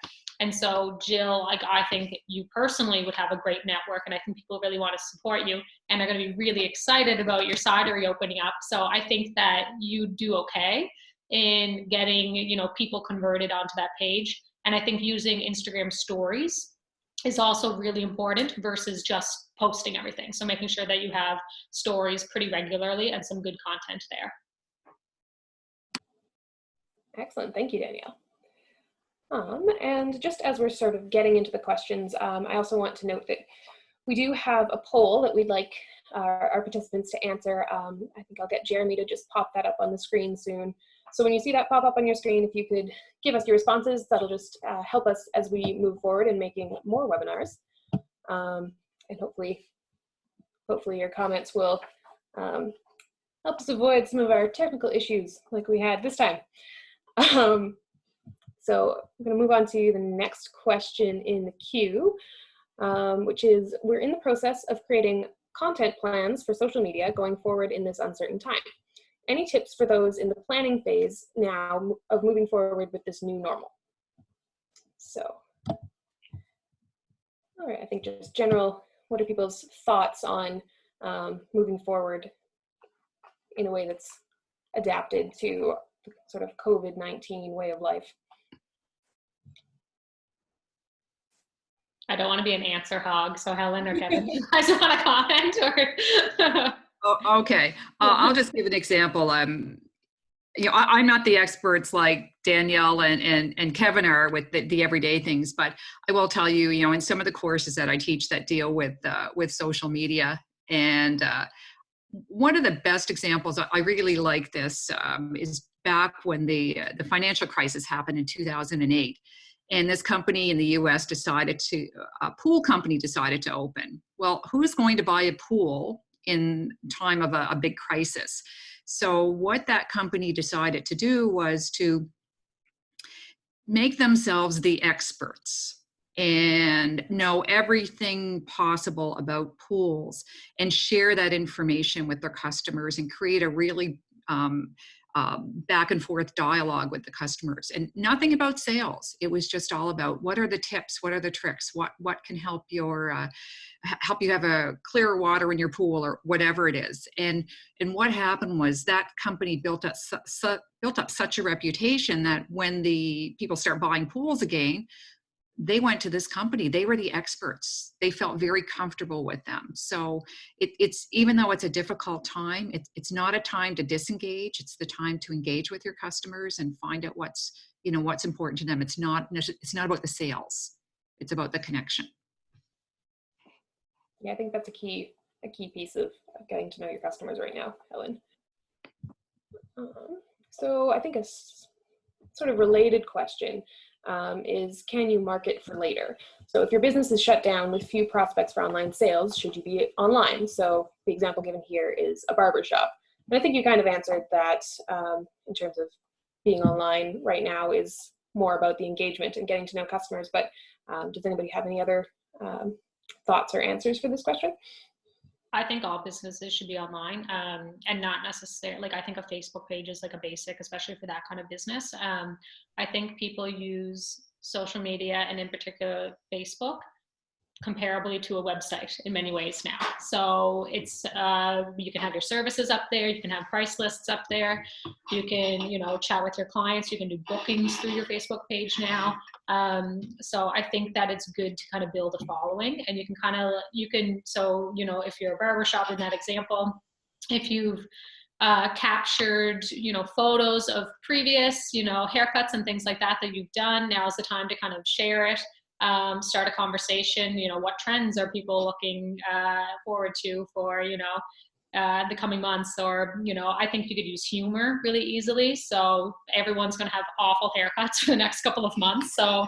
And so, Jill, I think you personally would have a great network, and I think people really want to support you and are going to be really excited about your cidery opening up. So I think that you do okay in getting, people converted onto that page. And I think using Instagram stories is also really important versus just posting everything. So making sure that you have stories pretty regularly and some good content there. Excellent, thank you, Danielle. And just as we're sort of getting into the questions, I also want to note that We do have a poll that we'd like our participants to answer. I think I'll get Jeremy to just pop that up on the screen soon. So when you see that pop up on your screen, if you could give us your responses, that'll just help us as we move forward in making more webinars. And hopefully your comments will help us avoid some of our technical issues like we had this time. So I'm going to move on to the next question in the queue, which is, we're in the process of creating content plans for social media going forward in this uncertain time. Any tips for those in the planning phase now of moving forward with this new normal? So, all right, I think just general, what are people's thoughts on moving forward in a way that's adapted to the sort of COVID-19 way of life? I don't want to be an answer hog, so Helen or Kevin, you guys want to comment? Or Oh, okay, I'll just give an example. You know, I'm not the experts like Danielle and Kevin are with the everyday things, but I will tell you, you know, in some of the courses that I teach that deal with social media, and one of the best examples, I really like this, is back when the financial crisis happened in 2008. And this company in the US decided to, a pool company decided to open. Well, who's going to buy a pool in time of a big crisis? So what that company decided to do was to make themselves the experts and know everything possible about pools and share that information with their customers and create a really back and forth dialogue with the customers, and nothing about sales. It was just all about what are the tips, what are the tricks, what can help your help you have a clearer water in your pool or whatever it is. And what happened was that company built up such a reputation that when the people start buying pools again, they went to this company. They were the experts. They felt very comfortable with them. So it's even though it's a difficult time, it's not a time to disengage. It's the time to engage with your customers and find out what's important to them. It's not about the sales. It's about the connection. Yeah, I think that's a key piece of getting to know your customers right now, Helen. So I think a sort of related question is, can you market for later? So if your business is shut down with few prospects for online sales, should you be online? So the example given here is a barber shop. And I think you kind of answered that in terms of being online right now is more about the engagement and getting to know customers. But does anybody have any other thoughts or answers for this question? I think all businesses should be online, and not necessarily, like, I think a Facebook page is like a basic, especially for that kind of business. I think people use social media, and in particular Facebook, comparably to a website in many ways now. So it's you can have your services up there, you can have price lists up there, you can chat with your clients, you can do bookings through your Facebook page now. So I think that it's good to kind of build a following, and so if you're a barbershop in that example, if you've captured photos of previous haircuts and things like that you've done, now's the time to kind of share it. Start a conversation, what trends are people looking forward to for, the coming months, or, I think you could use humor really easily. So everyone's going to have awful haircuts for the next couple of months. So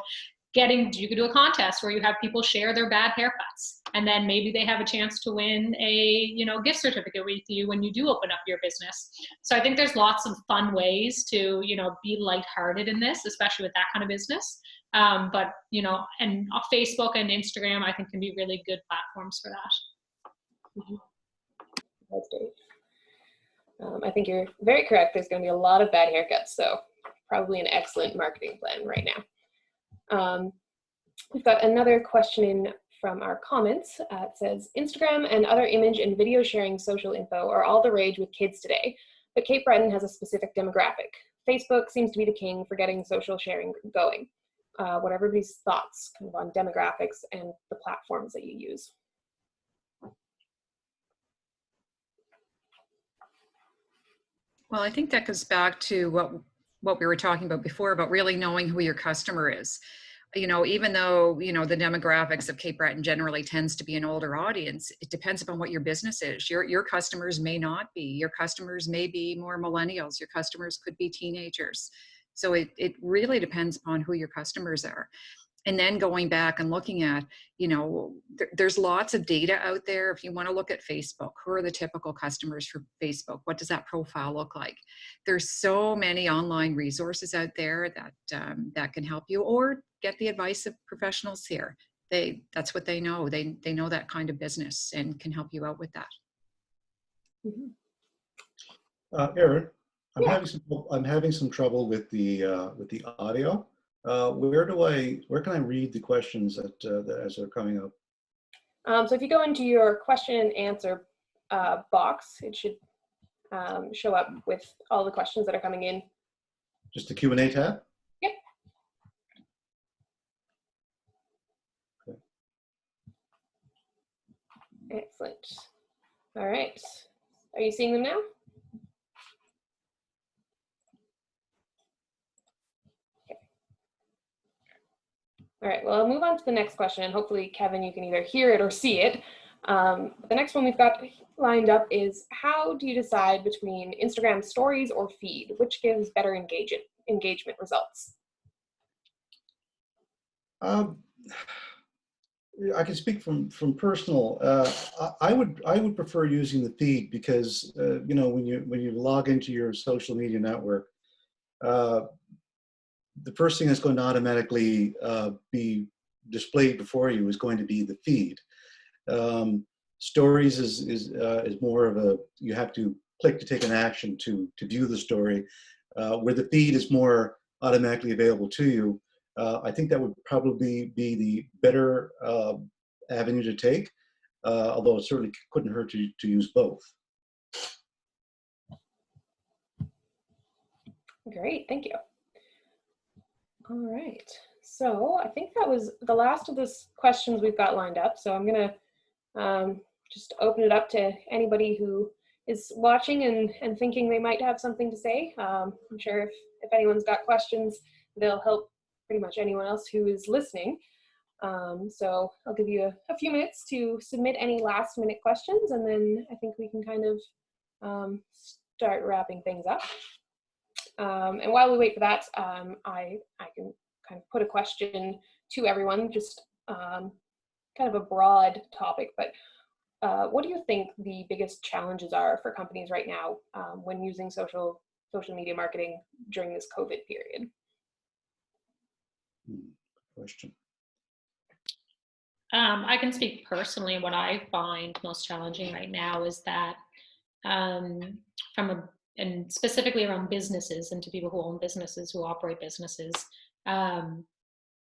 you could do a contest where you have people share their bad haircuts, and then maybe they have a chance to win a, gift certificate with you when you do open up your business. So I think there's lots of fun ways to, be lighthearted in this, especially with that kind of business. But, and Facebook and Instagram, I think, can be really good platforms for that. Mm-hmm. That's great. I think you're very correct. There's going to be a lot of bad haircuts, so probably an excellent marketing plan right now. We've got another question in from our comments. It says, Instagram and other image and video sharing social info are all the rage with kids today, but Cape Breton has a specific demographic. Facebook seems to be the king for getting social sharing going. What are everybody's thoughts kind of on demographics and the platforms that you use? Well, I think that goes back to what we were talking about before, about really knowing who your customer is. you know, even though, you know, the demographics of Cape Breton generally tends to be an older audience, it depends upon what your business is. Your customers may not be. Your customers may be more millennials. Your customers could be teenagers. So it really depends upon who your customers are. And then going back and looking at, you know, there's lots of data out there. If you want to look at Facebook, who are the typical customers for Facebook? What does that profile look like? There's so many online resources out there that that can help you, or get the advice of professionals here. That's what they know. They know that kind of business and can help you out with that. Erin, Yeah. I'm having some trouble with the audio. Where can I read the questions as they're coming up? So if you go into your question and answer box, it should show up with all the questions that are coming in. Just the Q&A tab? Yep. Okay. Excellent. All right. Are you seeing them now? Okay. All right, well, I'll move on to the next question, and hopefully, Kevin, you can either hear it or see it. The next one we've got lined up is, how do you decide between Instagram stories or feed? Which gives better engagement results? I can speak from personal. I would prefer using the feed because you know, when you log into your social media network, the first thing that's going to automatically be displayed before you is going to be the feed. Stories is more of a, you have to click to take an action to view the story, where the feed is more automatically available to you. I think that would probably be the better avenue to take, although it certainly couldn't hurt to use both. Great, thank you. All right, so I think that was the last of the questions we've got lined up. So I'm gonna just open it up to anybody who is watching and thinking they might have something to say. I'm sure if anyone's got questions, they'll help pretty much anyone else who is listening. So I'll give you a few minutes to submit any last minute questions, and then I think we can kind of start wrapping things up. And while we wait for that, I can kind of put a question to everyone, just kind of a broad topic, but what do you think the biggest challenges are for companies right now when using social media marketing during this COVID period? Question. I can speak personally. What I find most challenging right now is that and specifically around businesses and to people who own businesses, who operate businesses. I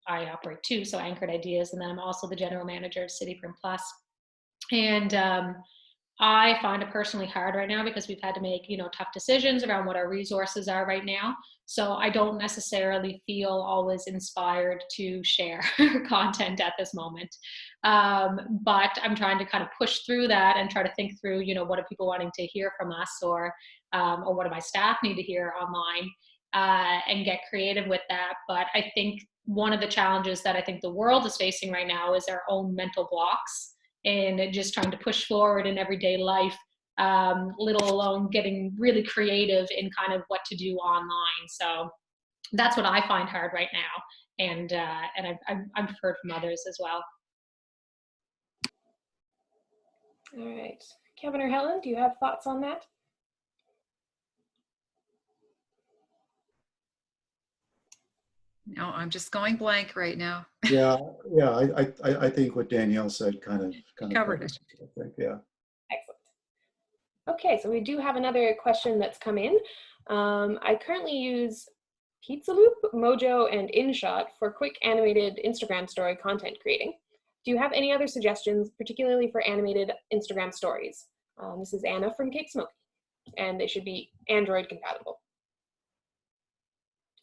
operate too, so Anchored Ideas, and then I'm also the general manager of City Print Plus. And I find it personally hard right now because we've had to make, tough decisions around what our resources are right now. So I don't necessarily feel always inspired to share content at this moment. But I'm trying to kind of push through that and try to think through, what are people wanting to hear from us, or what do my staff need to hear online, and get creative with that. But I think one of the challenges that I think the world is facing right now is our own mental blocks and just trying to push forward in everyday life, let alone getting really creative in kind of what to do online. So that's what I find hard right now, and I've heard from others as well. All right, Kevin or Helen, do you have thoughts on that? No, I'm just going blank right now. Yeah. I think what Danielle said kind of Covered it. I think, yeah. Excellent. Okay, so we do have another question that's come in. I currently use Pizza Loop, Mojo, and InShot for quick animated Instagram story content creating. Do you have any other suggestions, particularly for animated Instagram stories? This is Anna from Cape Smoky, and they should be Android compatible.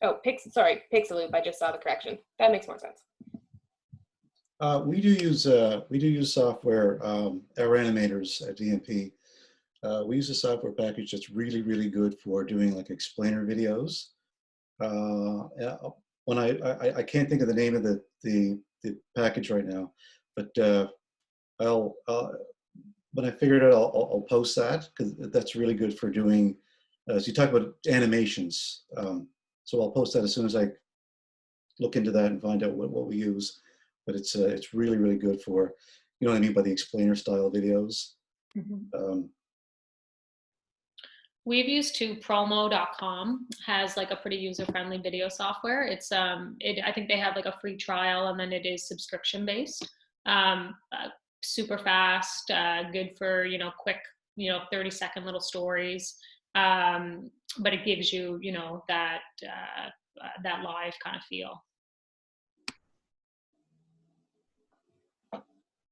Oh, Pixaloop. I just saw the correction. That makes more sense. We do use software. Our animators at DMP, we use a software package that's really, really good for doing like explainer videos. when I can't think of the name of the package right now, but I'll when I figure it out, I'll post that, because that's really good for doing. So you talk about animations, so I'll post that as soon as I look into that and find out what we use. But it's really good for, you know what I mean by the explainer style videos. Mm-hmm. We've used promo.com, has like a pretty user-friendly video software. It's I think they have like a free trial, and then it is subscription based. Super fast, good for, you know, quick, you know, 30-second little stories. But it gives you, you know, that that live kind of feel.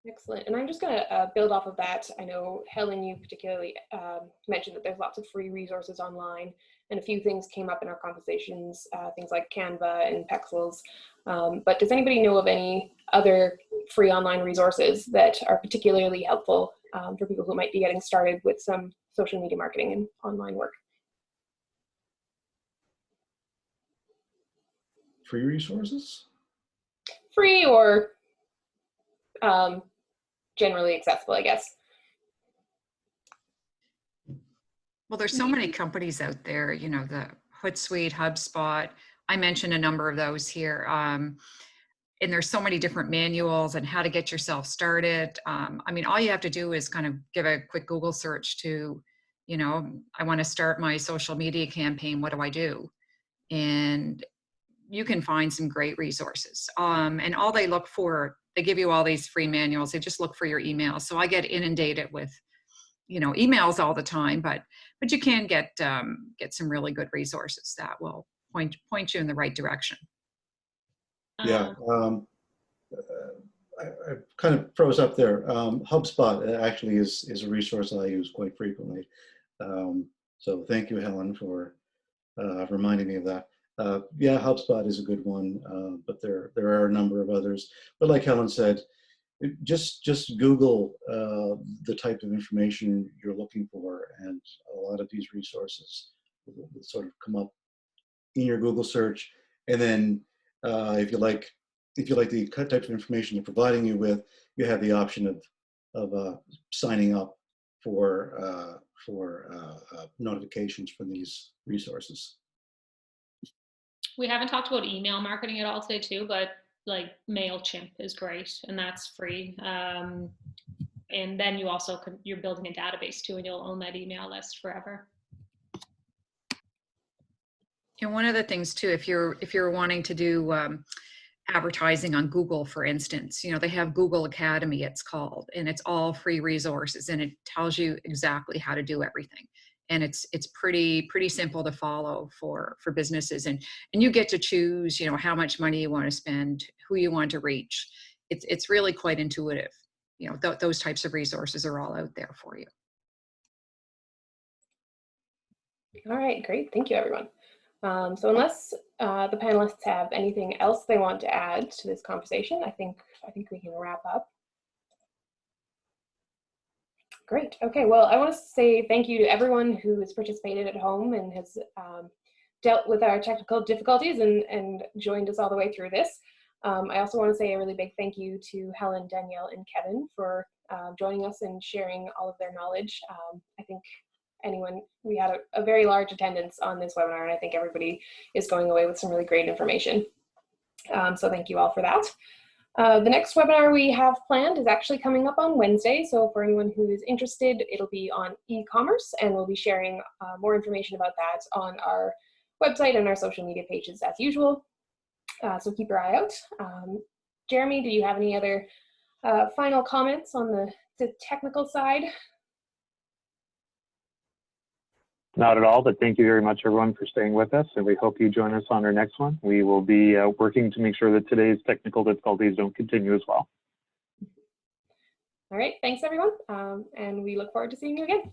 Excellent. And I'm just going to build off of that. I know, Helen, you particularly mentioned that there's lots of free resources online, and a few things came up in our conversations, things like Canva and Pexels. But does anybody know of any other free online resources that are particularly helpful for people who might be getting started with some social media marketing and online work? Free resources? Free or generally accessible, I guess. Well, there's so many companies out there, you know, the Hootsuite, HubSpot. I mentioned a number of those here. And there's so many different manuals and how to get yourself started. I mean, all you have to do is kind of give a quick Google search to, you know, I want to start my social media campaign. What do I do? And you can find some great resources. And all they look for, they give you all these free manuals. They just look for your email. So I get inundated with, you know, emails all the time, but you can get some really good resources that will point you in the right direction. Yeah, I kind of froze up there. HubSpot actually is a resource that I use quite frequently. So thank you, Helen, for reminding me of that. Yeah, HubSpot is a good one, but there are a number of others. But like Helen said, just Google the type of information you're looking for, and a lot of these resources will sort of come up in your Google search. And then if you like the types of information they're providing you with, you have the option of signing up for notifications from these resources. We haven't talked about email marketing at all today too, but like MailChimp is great, and that's free. And then you also you're building a database too, and you'll own that email list forever. And one of the things too, if you're wanting to do advertising on Google, for instance, you know, they have Google Academy, it's called, and it's all free resources, and it tells you exactly how to do everything. And it's pretty simple to follow for businesses, and you get to choose, you know, how much money you want to spend, who you want to reach. It's really quite intuitive. You know, those types of resources are all out there for you. All right, great. Thank you, everyone. So unless the panelists have anything else they want to add to this conversation, I think we can wrap up. Great. Okay, well, I want to say thank you to everyone who has participated at home and has dealt with our technical difficulties and joined us all the way through this. I also want to say a really big thank you to Helen, Danielle, and Kevin for joining us and sharing all of their knowledge. I think we had a very large attendance on this webinar, and I think everybody is going away with some really great information. So thank you all for that. The next webinar we have planned is actually coming up on Wednesday. So for anyone who is interested, it'll be on e-commerce, and we'll be sharing more information about that on our website and our social media pages as usual. So keep your eye out. Jeremy, do you have any other final comments on the technical side? Not at all, but thank you very much, everyone, for staying with us, and we hope you join us on our next one. We will be working to make sure that today's technical difficulties don't continue as well. All right, thanks, everyone, and we look forward to seeing you again.